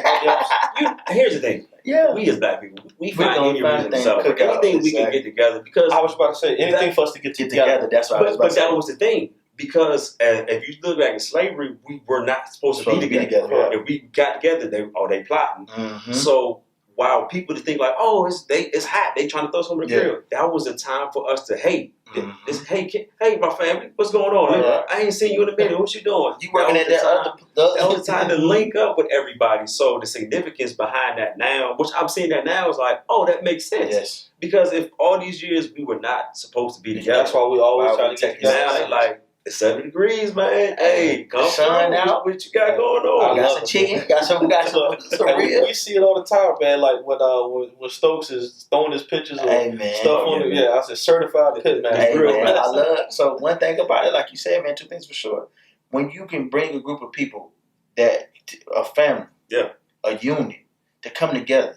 Here's the thing. Yeah. We as black people, we find any reason to celebrate. Anything we can get together, because I was about to say anything for us to get together. That's what I was about to say. But that was the thing. Because if you look back in slavery, we were not supposed to be together. If we got together, they plotting. Mm-hmm. So while people think like, oh, it's hot, they trying to throw something in the grill. That was a time for us to hey, my family, what's going on? Right. I ain't seen you in a minute. What you doing? You working at that That was the time to link up with everybody. So the significance behind that now, which I'm seeing that now, is like, oh, that makes sense. Yes. Because if all these years we were not supposed to be together, that's why we always try to get together. Now, like, it's 7 degrees, man. Hey, come shine out. What you got going on? Got some chicken. Got some real. We see it all the time, man. Like when Stokes is throwing his pictures of stuff on it. Yeah, I said certified pit man. Hey, man, I love. So one thing about it, like you said, man, 2 things for sure. When you can bring a group of people a family, a unit, to come together,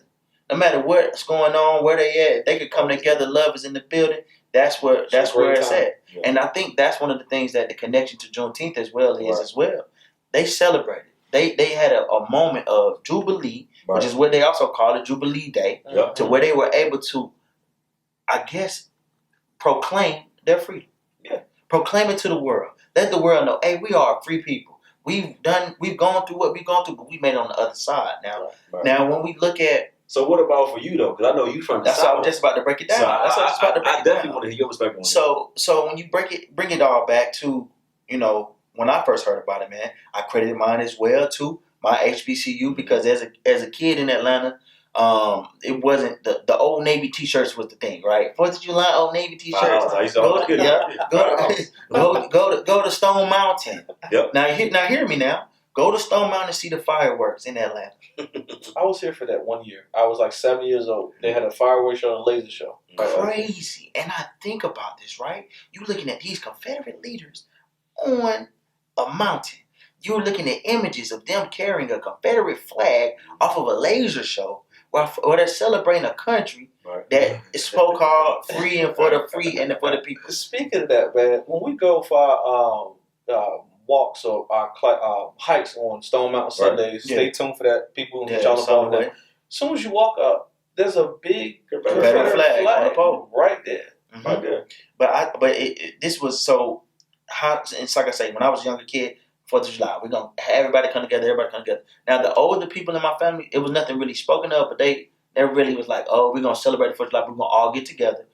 no matter what's going on, where they at, they could come together. Love is in the building. That's where it's at. Yeah. And I think that's one of the things that the connection to Juneteenth as well is as well. They celebrated. They had a moment of Jubilee, which is what they also call it, Jubilee Day, to where they were able to, I guess, proclaim their freedom. Yeah. Proclaim it to the world. Let the world know, hey, we are free people. We've gone through what we've gone through, but we made it on the other side. Now, when we look at, so what about for you though? Because I know you from the South. That's what I'm just about to break it down. So I definitely want to hear your perspective on that. So when you bring it all back to, when I first heard about it, man, I credited mine as well to my HBCU, because as a kid in Atlanta, it wasn't the Old Navy T-shirts was the thing, right? 4th of July Old Navy T-shirts. Go to Stone Mountain. Yep. Now hear me now. Go to Stone Mountain and see the fireworks in Atlanta. I was here for that one year. I was like 7 years old. They had a fireworks show and a laser show. Crazy. And I think about this, right? You're looking at these Confederate leaders on a mountain. You're looking at images of them carrying a Confederate flag off of a laser show where they're celebrating a country that is so-called free and for the free and for the people. Speaking of that, man, when we go for our walks or our hikes on Stone Mountain Sundays, stay tuned for that. People who y'all involved in that. As soon as you walk up, there's a big Confederate flag on the pole right there. Mm-hmm. Right there. But this was so hot. It's like I say, when I was a younger kid, 4th of July, we're gonna have everybody come together. Now the older people in my family, it was nothing really spoken of, but they really was like, oh, we're gonna celebrate the 4th of July. We're gonna all get together,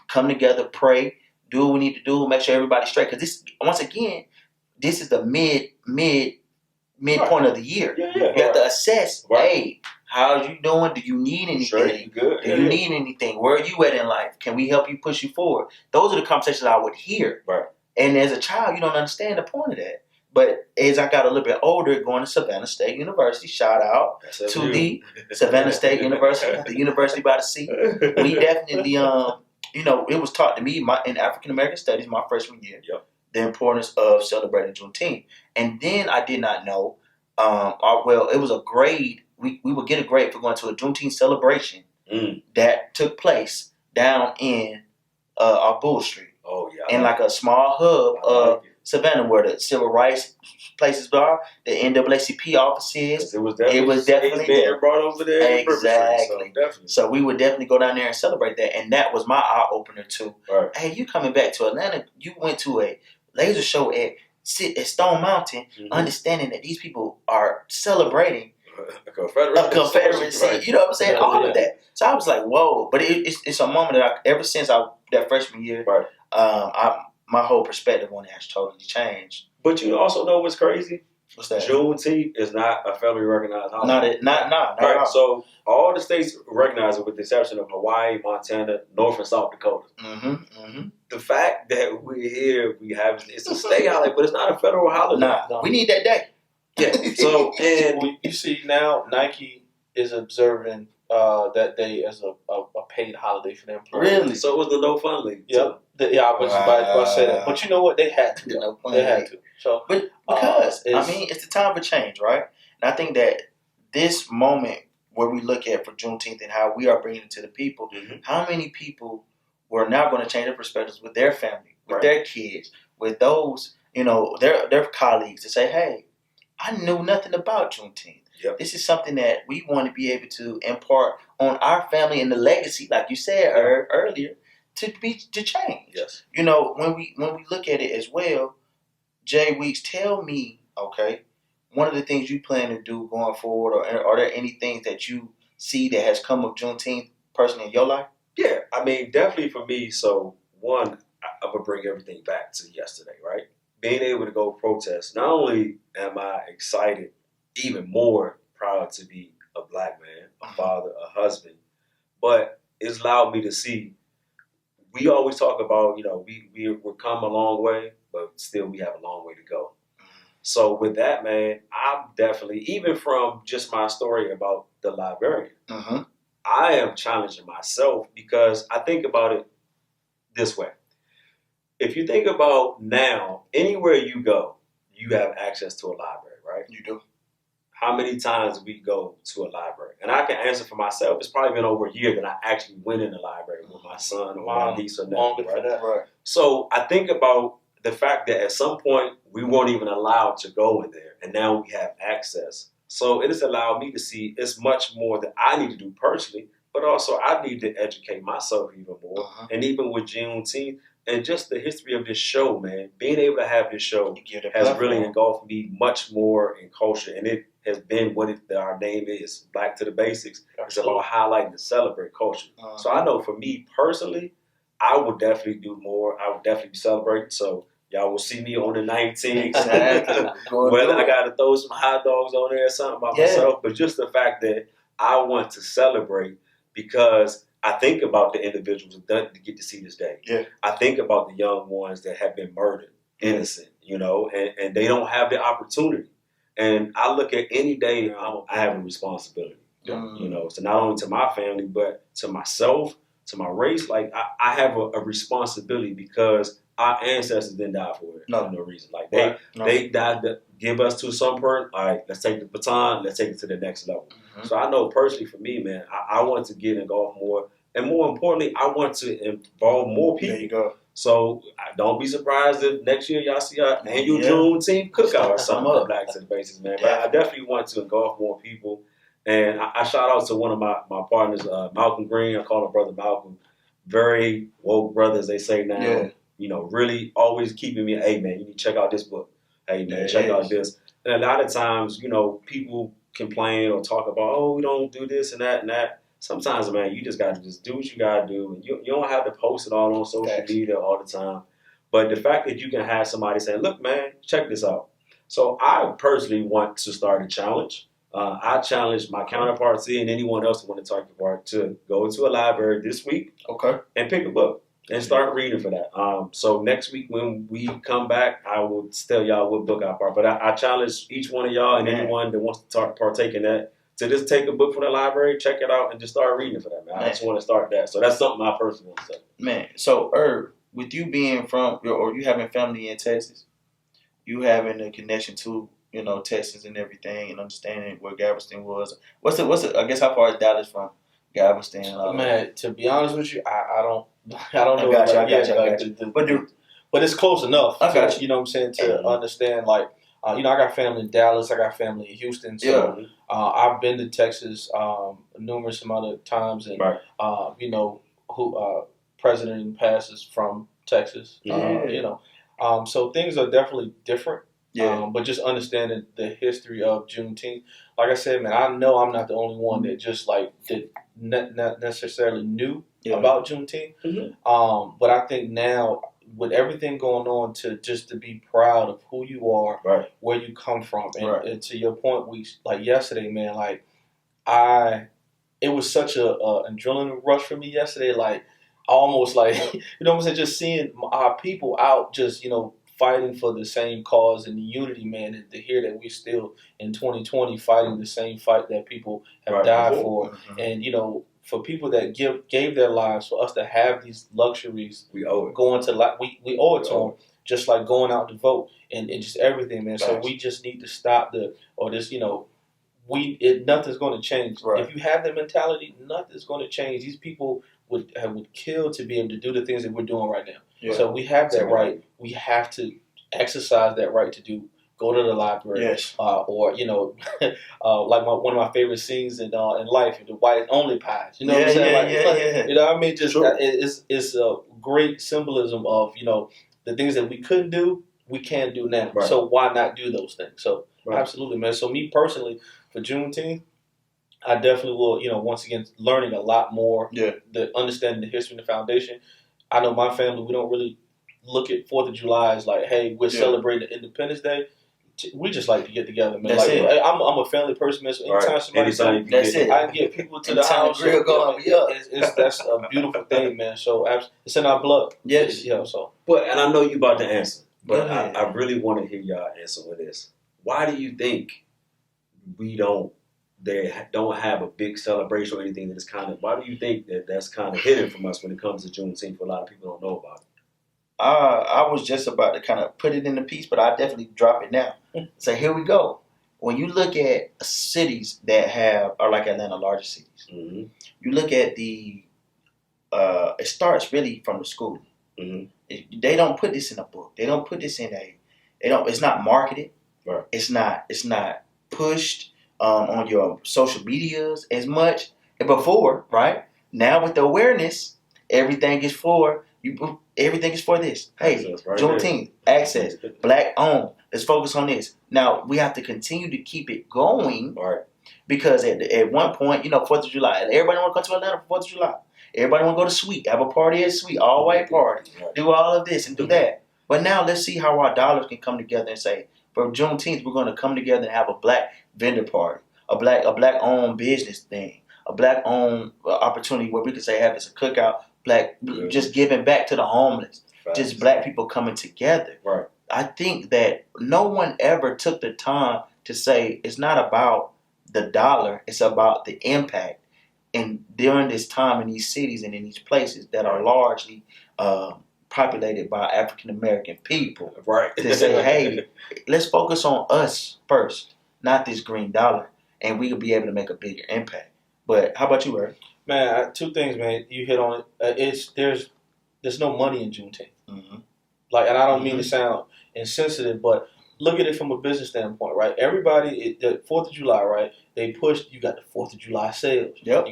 come together, pray, do what we need to do, make sure everybody's straight. Because this, once again, this is the mid point of the year. You have to assess, hey, how's you doing? Do you need anything? Sure, you good. Do you need anything? Where are you at in life? Can we help you push you forward? Those are the conversations I would hear. Right. And as a child, you don't understand the point of that. But as I got a little bit older, going to Savannah State University, shout out to the Savannah State University, the University by the Sea. We definitely, it was taught to me in African American Studies my freshman year. Yep. The importance of celebrating Juneteenth. And then I did not know, it was a grade. We would get a grade for going to a Juneteenth celebration that took place down in our Bull Street. Oh, yeah. In like a small hub of Savannah, where the civil rights places are, the NAACP offices. It was definitely there. being brought over there. Exactly. So definitely. So we would definitely go down there and celebrate that, and that was my eye opener too. Right. Hey, you coming back to Atlanta? You went to a laser show at Stone Mountain, understanding that these people are celebrating a Confederacy. Right. You know what I'm saying? All of that. So I was like, whoa. But it's a moment that ever since that freshman year, right. My whole perspective on it has totally changed. But you also know what's crazy? What's that? Juneteenth is not a federally recognized holiday. Not right. So all the states recognize it, with the exception of Hawaii, Montana, North and South Dakota. The fact that we're here, it's a state holiday, but it's not a federal holiday. No. We need that day. Yeah. So and you see now, Nike is observing that day as a paid holiday for their employees. Really? So it was the No Fun League. Yep. I was about to say that. But you know what? They had to. They had to. So, but because it's the time for change, right? And I think that this moment where we look at for Juneteenth and how we are bringing it to the people, how many people were now going to change their perspectives with their family, with their kids, with those, their colleagues, to say, hey, I knew nothing about Juneteenth. Yep. This is something that we want to be able to impart on our family and the legacy, like you said earlier, to change. Yes. When we look at it as well, Jay Weeks, tell me, okay, one of the things you plan to do going forward, or are there any things that you see that has come of Juneteenth personally in your life? Yeah, I mean, definitely for me. So one, I'm gonna bring everything back to yesterday, right? Being able to go protest. Not only am I excited, even more proud to be a black man, a father, a husband, but it's allowed me to see. We always talk about, we've come a long way, but still we have a long way to go. So with that, man, I'm definitely, even from just my story about the librarian, I am challenging myself, because I think about it this way. If you think about now, anywhere you go, you have access to a library, right? You do. How many times we go to a library? And I can answer for myself. It's probably been over a year that I actually went in the library with my son or my niece or nephew, right? So I think about the fact that at some point we weren't even allowed to go in there, and now we have access. So it has allowed me to see it's much more that I need to do personally, but also I need to educate myself even more. And even with Juneteenth and just the history of this show, man, being able to have this show has really engulfed me much more in culture, and it has been what our name is, Black to the Basics. It's about highlighting and celebrate culture. So I know for me personally, I would definitely do more. I would definitely be celebrating. So y'all will see me on the 19th. Whether I got to throw some hot dogs on there or something by myself, but just the fact that I want to celebrate, because I think about the individuals that get to see this day. Yeah. I think about the young ones that have been murdered, innocent, and they don't have the opportunity. And I look at any day, I have a responsibility, so not only to my family, but to myself, to my race. Like I have a responsibility, because our ancestors didn't die for it. No reason. Like they died to give us to some person. All right, let's take the baton, let's take it to the next level. So I know personally for me, man, I want to get involved more. And more importantly, I want to involve more people. There you go. So don't be surprised if next year y'all see our annual Juneteenth cookout or something for Black to the Basics, man. But I definitely want to engulf more people. And I shout out to one of my partners, Malcolm Green. I call him Brother Malcolm. Very woke brother, as they say now. Really always keeping me, hey, man, you need to check out this book. Hey, man, check out this. And a lot of times, people complain or talk about, oh, we don't do this and that and that. Sometimes, man, you just got to just do what you got to do. And you don't have to post it all on social media all the time. But the fact that you can have somebody saying, look, man, check this out. So I personally want to start a challenge. I challenge my counterparts and anyone else who want to talk about to go to a library this week and pick a book and start reading for that. So next week when we come back, I will tell y'all what book I part. But I challenge each one of y'all and anyone that wants to partake in that to just take a book from the library, check it out, and just start reading for that, man. I just want to start that. So that's something I personally want to say. Man, so Herb, with you being from, or you having family in Texas, you having a connection to, Texas and everything, and understanding where Galveston was. What's the? I guess how far is Dallas from Galveston? Man, to be honest with you, I don't know. I got you. But but it's close enough. I got you. You know what I'm saying, to understand. Like, I got family in Dallas. I got family in Houston. So I've been to Texas numerous amount of times, and president passes from Texas. So things are definitely different. But just understanding the history of Juneteenth, like I said, man, I know I'm not the only one that just not necessarily knew about Juneteenth. But I think now, with everything going on, to be proud of who you are, where you come from, and to your point, yesterday, man, it was such a adrenaline rush for me yesterday, almost you know what I'm saying, just seeing our people out, just fighting for the same cause and the unity, man, and to hear that we're still in 2020 fighting the same fight that people have died for, and for people that gave their lives for us to have these luxuries, we owe it. We owe it to them, just like going out to vote and just everything, man. So we just need to stop nothing's going to change. If you have that mentality, nothing's going to change. These people would kill to be able to do the things that we're doing right now. So we have that right. We have to exercise that right to go to the library, or one of my favorite scenes in life, the white only pies. You know what I'm saying? You know what I mean? Just it's a great symbolism of the things that we couldn't do, we can do now. So why not do those things? So absolutely, man. So me personally, for Juneteenth, I definitely will, once again, learning a lot more, understanding the history and the foundation. I know my family, we don't really look at 4th of July as hey, we're celebrating Independence Day. We just like to get together, man. That's it. I'm a family person, man, so anytime somebody I can get people to the house. That's a beautiful thing, man. So it's in our blood. Yes. And I know you about to answer, but I really want to hear y'all answer with this. Why do you think they don't have a big celebration or anything that is why do you think that's kind of hidden from us when it comes to Juneteenth? A lot of people don't know about it. I was just about to kind of put it in the piece, but I definitely drop it now. So here we go. When you look at cities that are like Atlanta, larger cities, you look at it starts really from the school. They don't put this in a book. They don't put this it's not marketed. It's not pushed on your social medias as much before, right? Now with the awareness, everything is for this. Hey, Juneteenth, access, Black owned. Let's focus on this. Now we have to continue to keep it going, because at one point, 4th of July, everybody want to come to Atlanta for 4th of July. Everybody want to go to Sweet, have a party at Sweet, all white party, do all of this and do that. But now let's see how our dollars can come together and say, for Juneteenth, we're going to come together and have a Black vendor party, a black owned business thing, a Black owned opportunity where we can say, have this a cookout, Black, just giving back to the homeless, just Black people coming together. I think that no one ever took the time to say it's not about the dollar, it's about the impact. And during this time in these cities and in these places that are largely populated by African American people, to say, hey, let's focus on us first, not this green dollar, and we could be able to make a bigger impact. But how about you, Eric? Man, two things, man. You hit on it. There's no money in Juneteenth. And I don't mean to sound insensitive, but look at it from a business standpoint, right? Everybody, the 4th of July, right? They pushed. You got the 4th of July sales. Yep.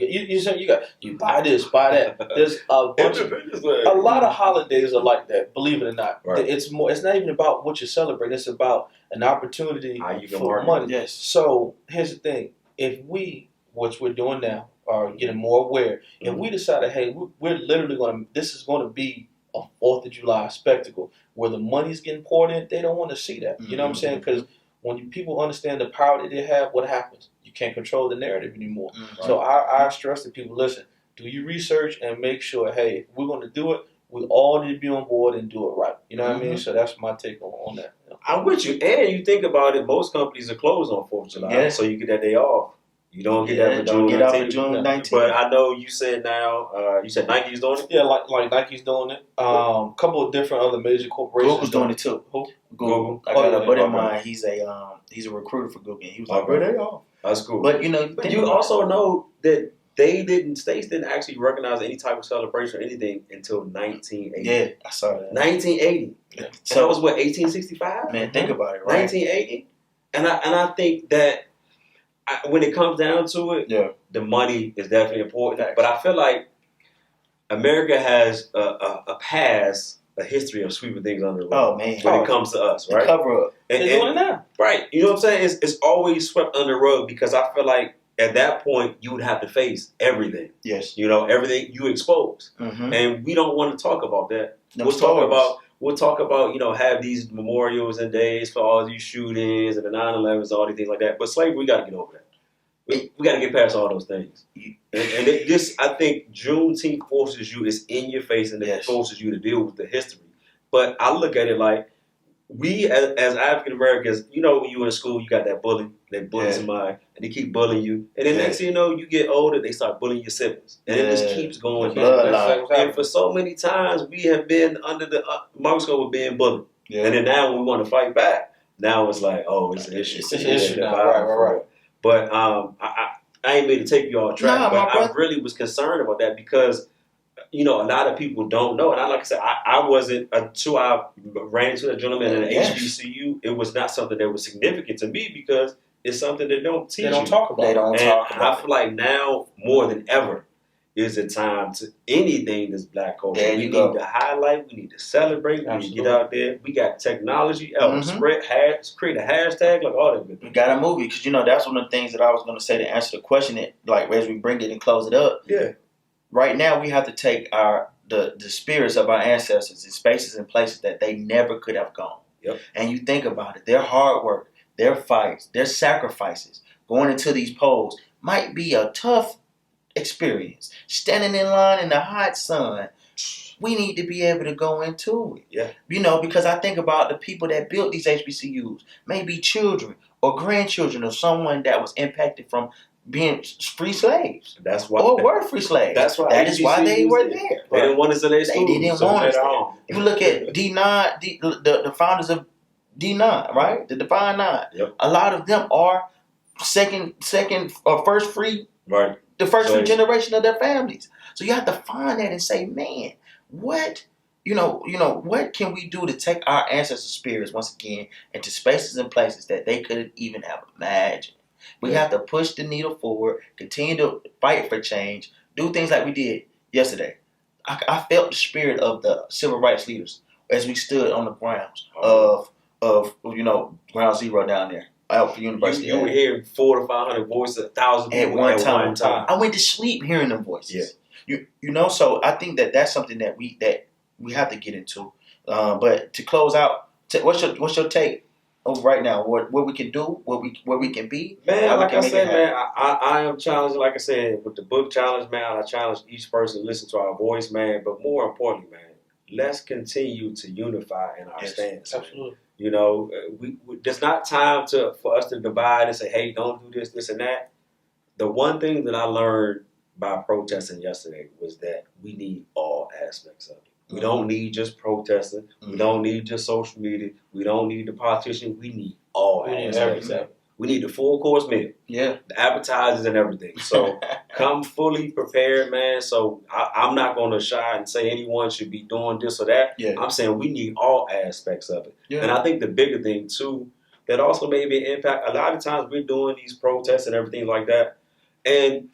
You buy this, buy that. There's a lot of holidays are like that. Believe it or not, it's more. It's not even about what you're celebrating. It's about an opportunity for money. Yes. So here's the thing: if which we're doing now, are getting more aware, if we decided, hey, we're literally this is going to be a 4th of July spectacle where the money's getting poured in, they don't want to see that. You know what I'm saying? Because when people understand the power that they have, what happens? You can't control the narrative anymore. So I stress to people, listen, do your research and make sure, hey, if we're going to do it, we all need to be on board and do it right. You know what I mean? So that's my take on that. I'm with you. And you think about it, most companies are closed on 4th of July, so you get that day off. You don't get that for June 19th. But I know you said now, you said Nike's doing it? Yeah, like Nike's doing it. Couple of different other major corporations. Google's doing it too. Who? Google. I got a buddy of mine. He's a recruiter for Google. And he was like, bro, they off. That's cool. But you also know that States didn't actually recognize any type of celebration or anything until 1980. Yeah, I saw that. 1980. Yeah. So that was what, 1865? Man, think about it, right? 1980. And I think that when it comes down to it, the money is definitely important. Thanks. But I feel like America has a past, a history of sweeping things under the rug. Oh man, when it comes to us, right? Cover up. They're doing it now. Right. You know what I'm saying? It's always swept under the rug because I feel like at that point you would have to face everything. Yes. You know, everything you expose. Mm-hmm. And we don't want to talk about that. No We'll talk about, you know, have these memorials and days for all these shootings and the 9/11s, all these things like that. But slavery, we got to get over that. We got to get past all those things. And I think Juneteenth forces you, it's in your face, and it forces you to deal with the history. But I look at it like, we as African Americans, you know, when you in school, you got that bully. They bully somebody, and they keep bullying you. And then next thing you know, you get older, they start bullying your siblings. And it just keeps going. And for so many times, we have been under the microscope of being bullied. Yeah. And then now when we want to fight back, now it's like, oh, it's an issue. It's an issue now. Right. But I ain't mean to take you off track, but I really was concerned about that because, you know, a lot of people don't know. And like I said, I wasn't, until I ran into that gentleman in an HBCU, it was not something that was significant to me because it's something they don't teach. They don't talk about. I feel like now more than ever is the time to anything that's Black culture. We need to highlight. We need to celebrate. We need to get out there. We got technology. Create a hashtag, like all that. We got a movie because, you know, that's one of the things that I was going to say to answer the question. That, like, as we bring it and close it up. Yeah. Right now, we have to take the spirits of our ancestors in spaces and places that they never could have gone. Yep. And you think about it, their hard work, their fights, their sacrifices, going into these polls might be a tough experience. Standing in line in the hot sun, we need to be able to go into it. Yeah. You know, because I think about the people that built these HBCUs, maybe children or grandchildren of someone that was impacted from being free slaves. That's why. Or were free slaves. That's why. That is why they were there. They didn't want us in their school. They didn't want us there. You look at D9, the founders of D9, right? The Divine Nine. Yep. A lot of them are second or first free. Right. The first free generation of their families. So you have to find that and say, man, what what can we do to take our ancestors' spirits once again into spaces and places that they couldn't even have imagined? We have to push the needle forward, continue to fight for change, do things like we did yesterday. I felt the spirit of the civil rights leaders as we stood on the grounds of Ground Zero down there. Out for University. You were hearing 400 to 500 voices, 1,000 people at one time. I went to sleep hearing them voices. Yeah. You know, so I think that's something that we have to get into. But to close out, what's your take of right now? What we can do, where we can be. Man, like I said, man, I am challenging. Like I said, with the book challenge, man, I challenge each person to listen to our voice, man. But more importantly, man, let's continue to unify in our stance. Absolutely. Man. You know, there's not time for us to divide and say, hey, don't do this and that. The one thing that I learned by protesting yesterday was that we need all aspects of it. We don't need just protesting. Mm-hmm. We don't need just social media. We don't need the politicians. We need all aspects of it. We need the full course meal. Yeah. The appetizers and everything. So come fully prepared, man. So I'm not going to shy and say anyone should be doing this or that. Yeah. I'm saying we need all aspects of it. Yeah. And I think the bigger thing, too, that also may be an impact. A lot of times we're doing these protests and everything like that. And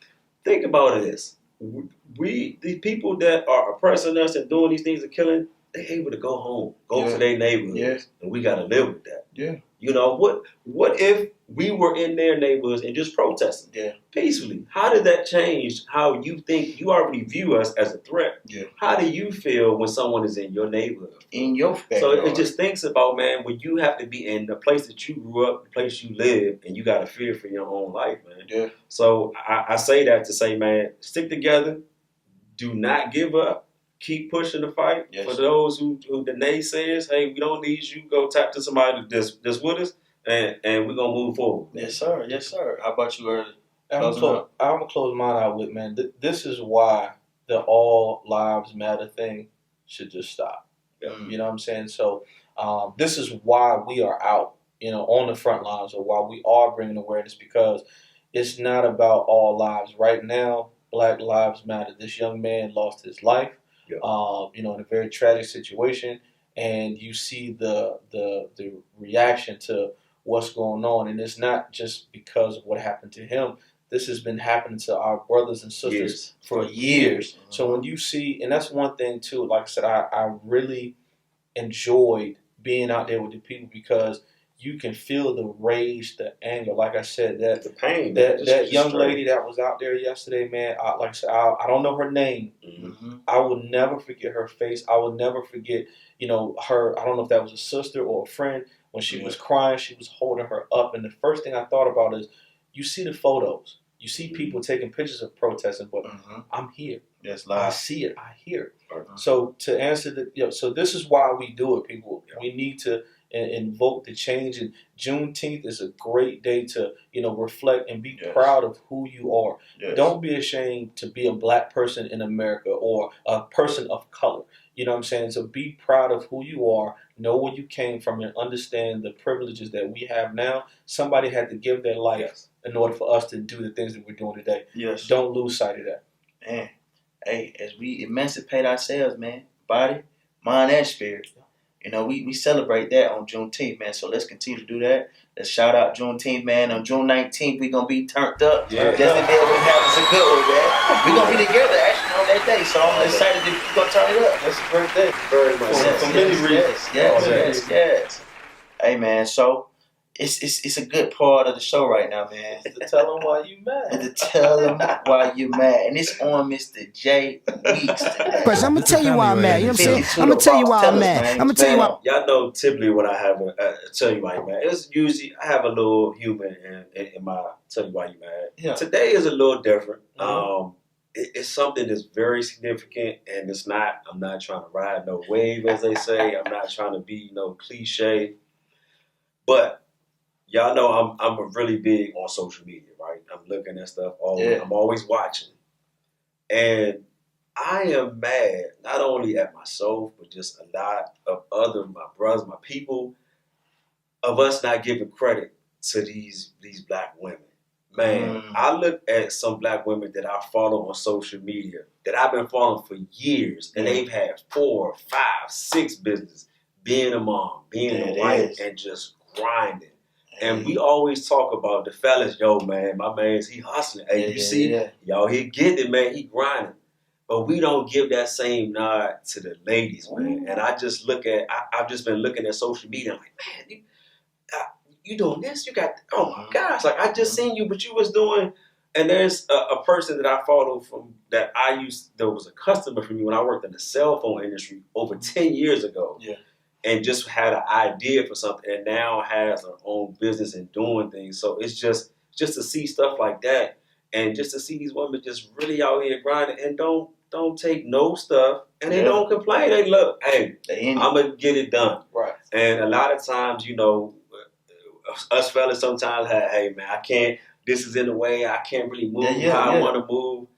think about this. The people that are oppressing us and doing these things and killing, they're able to go home, go to their neighborhoods. And we got to live with that. Yeah. You know, what if we were in their neighborhoods and just protesting peacefully? How did that change how you think? You already view us as a threat. Yeah. How do you feel when someone is in your neighborhood? In your backyard. So it just thinks about, man, when you have to be in the place that you grew up, the place you live, and you got to fear for your own life, man. Yeah. So I say that to say, man, stick together. Do not give up. Keep pushing the fight. Yes. For those who the naysayers, hey, we don't need you. Go tap to somebody that's with us, and we're going to move forward. Yes, sir. Yes, sir. How about you, Early? I'm going to close mine out with, man, this is why the all lives matter thing should just stop. You know what I'm saying? So this is why we are out, on the front lines, or why we are bringing awareness, because it's not about all lives. Right now, Black Lives Matter. This young man lost his life, Yeah. in a very tragic situation, and you see the reaction to what's going on, and it's not just because of what happened to him. This has been happening to our brothers and sisters for years. So when you see, and that's one thing too. Like I said, I really enjoyed being out there with the people because you can feel the rage, the anger. Like I said, that The pain. that young lady that was out there yesterday, man. Like I said, I don't know her name. Mm-hmm. I will never forget her face. I will never forget, her. I don't know if that was a sister or a friend. When she was crying, she was holding her up. And the first thing I thought about is, you see the photos. You see people taking pictures of protesting, but I'm here. Yes, I see it. I hear it. So to answer so this is why we do it, people. Yeah. We need to invoke the change. And Juneteenth is a great day to, reflect and be proud of who you are. Yes. Don't be ashamed to be a Black person in America or a person of color. You know what I'm saying? So be proud of who you are. Know where you came from and understand the privileges that we have now. Somebody had to give their life in order for us to do the things that we're doing today. Yes. Don't lose sight of that. Man, hey, as we emancipate ourselves, man, body, mind, and spirit, we celebrate that on Juneteenth, man. So let's continue to do that. Let's shout out Juneteenth, man. On June 19th, we're going to be turned up. Yeah. Just to be able to have us a good one, man. We're going to be together, actually, on that day. So I'm excited that we're going to turn it up. That's a great day. Very much. For many reasons. Yes. Hey, man, so it's a good part of the show right now, man. To tell them why you mad. To tell them why you mad. And it's on Mr. J Weeks today. Because I'm going to tell you why I'm mad. You know what I'm saying? I'm going to tell you why I'm mad. I'm going to tell you why. Y'all know typically when I have tell you why you mad. It's usually I have a little humor in my tell you why you mad. Yeah. Today is a little different. Mm-hmm. It's something that's very significant, and I'm not trying to ride no wave, as they say. I'm not trying to be cliche. But y'all know I'm really big on social media, right? I'm looking at stuff always. Yeah. I'm always watching. And I am mad not only at myself, but just a lot of my brothers, my people, of us not giving credit to these Black women. Man, I look at some Black women that I follow on social media that I've been following for years, and they've had 4, 5, 6 businesses, being a mom, being a wife, and just grinding. And we always talk about the fellas, man, my man's, he hustling. Hey, y'all, he getting it, man, he grinding. But we don't give that same nod to the ladies, man. And I just I've just been looking at social media, I'm like, man, you doing this? You got, oh my gosh, like I just seen you, but you was doing, and there's a person that I follow that was a customer for me when I worked in the cell phone industry over 10 years ago. Yeah. And just had an idea for something, and now has her own business and doing things. So it's just to see stuff like that, and just to see these women just really out here grinding and don't take no stuff, and they don't complain. They look, hey, I'm gonna get it done. Right. And a lot of times, us fellas sometimes have, hey man, I can't. This is in the way. I can't really move how I want to move.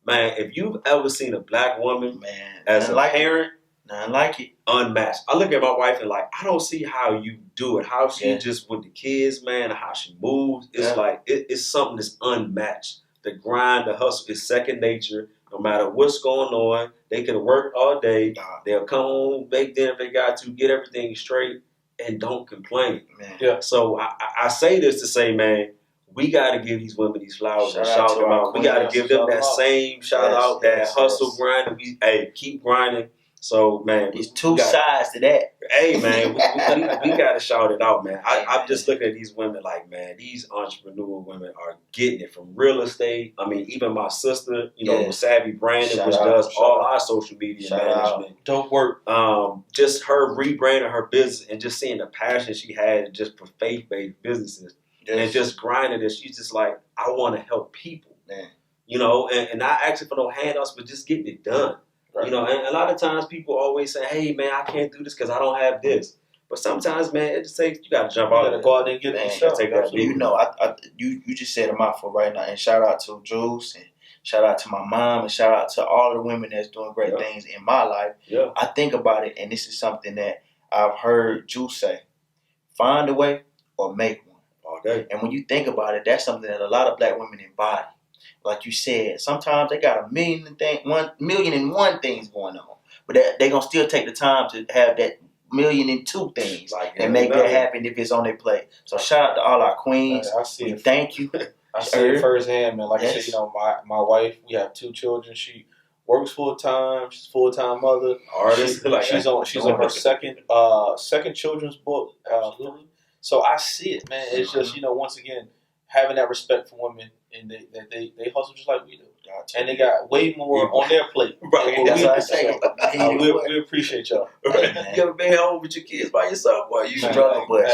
Man, if you've ever seen a Black woman, as a parent. Nothing like it. Unmatched. I look at my wife and I don't see how you do it. How she just with the kids, man, how she moves. It's like, it's something that's unmatched. The grind, the hustle is second nature. No matter what's going on, they can work all day. They'll come home, make dinner if they got to, get everything straight, and don't complain. Man. Yeah. So I say this to say, man, we got to give these women these flowers and shout them out. We got to give them that same shout out, that hustle grind. Keep grinding. So, man, there's two sides to that. Hey, man, we got to shout it out, man. I'm just looking at these women like, man, these entrepreneur women are getting it from real estate. I mean, even my sister, Savvy Brandon, which does all our social media management. Don't work. Just her rebranding her business and just seeing the passion she had just for faith-based businesses and just grinding it. She's just like, I want to help people, man. And not asking for no handouts, but just getting it done. Right. And a lot of times people always say, hey, man, I can't do this because I don't have this. But sometimes, man, it just takes, you got to jump out and go out there and get it. You just said a mouthful right now. And shout out to Juice and shout out to my mom and shout out to all the women that's doing great things in my life. Yeah. I think about it, and this is something that I've heard Juice say, find a way or make one. Okay. And when you think about it, that's something that a lot of Black women embody. like you said, sometimes they got 1,000,001 things going on, but they gonna still take the time to have that 1,000,002 things and make that happen if it's on their plate. So shout out to all our queens. I see it. Thank you. I see it firsthand, man. Like I said, my wife, we have 2 children. She works full time. She's a full time mother. Artist. She's on her second children's book. So I see it, man. It's just once again having that respect for women and they hustle just like we do, and they got way more on their plate. Right. That's what I say. We appreciate y'all. Right. You ever been home with your kids by yourself? Boy, you struggle bus.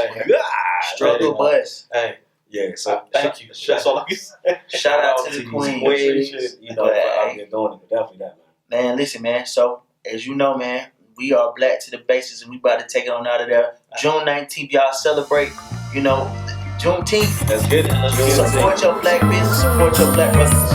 Struggle bus. Hey. Yeah, so thank you. That's all I can say. Shout out to the queens. For out there doing it, but definitely that, man. Man, listen, man. So, as you know, man, we are Black to the Basics, and we about to take it on out of there. June 19th, y'all celebrate, Juneteenth. Let's get it. Support your Black business, support your Black brothers and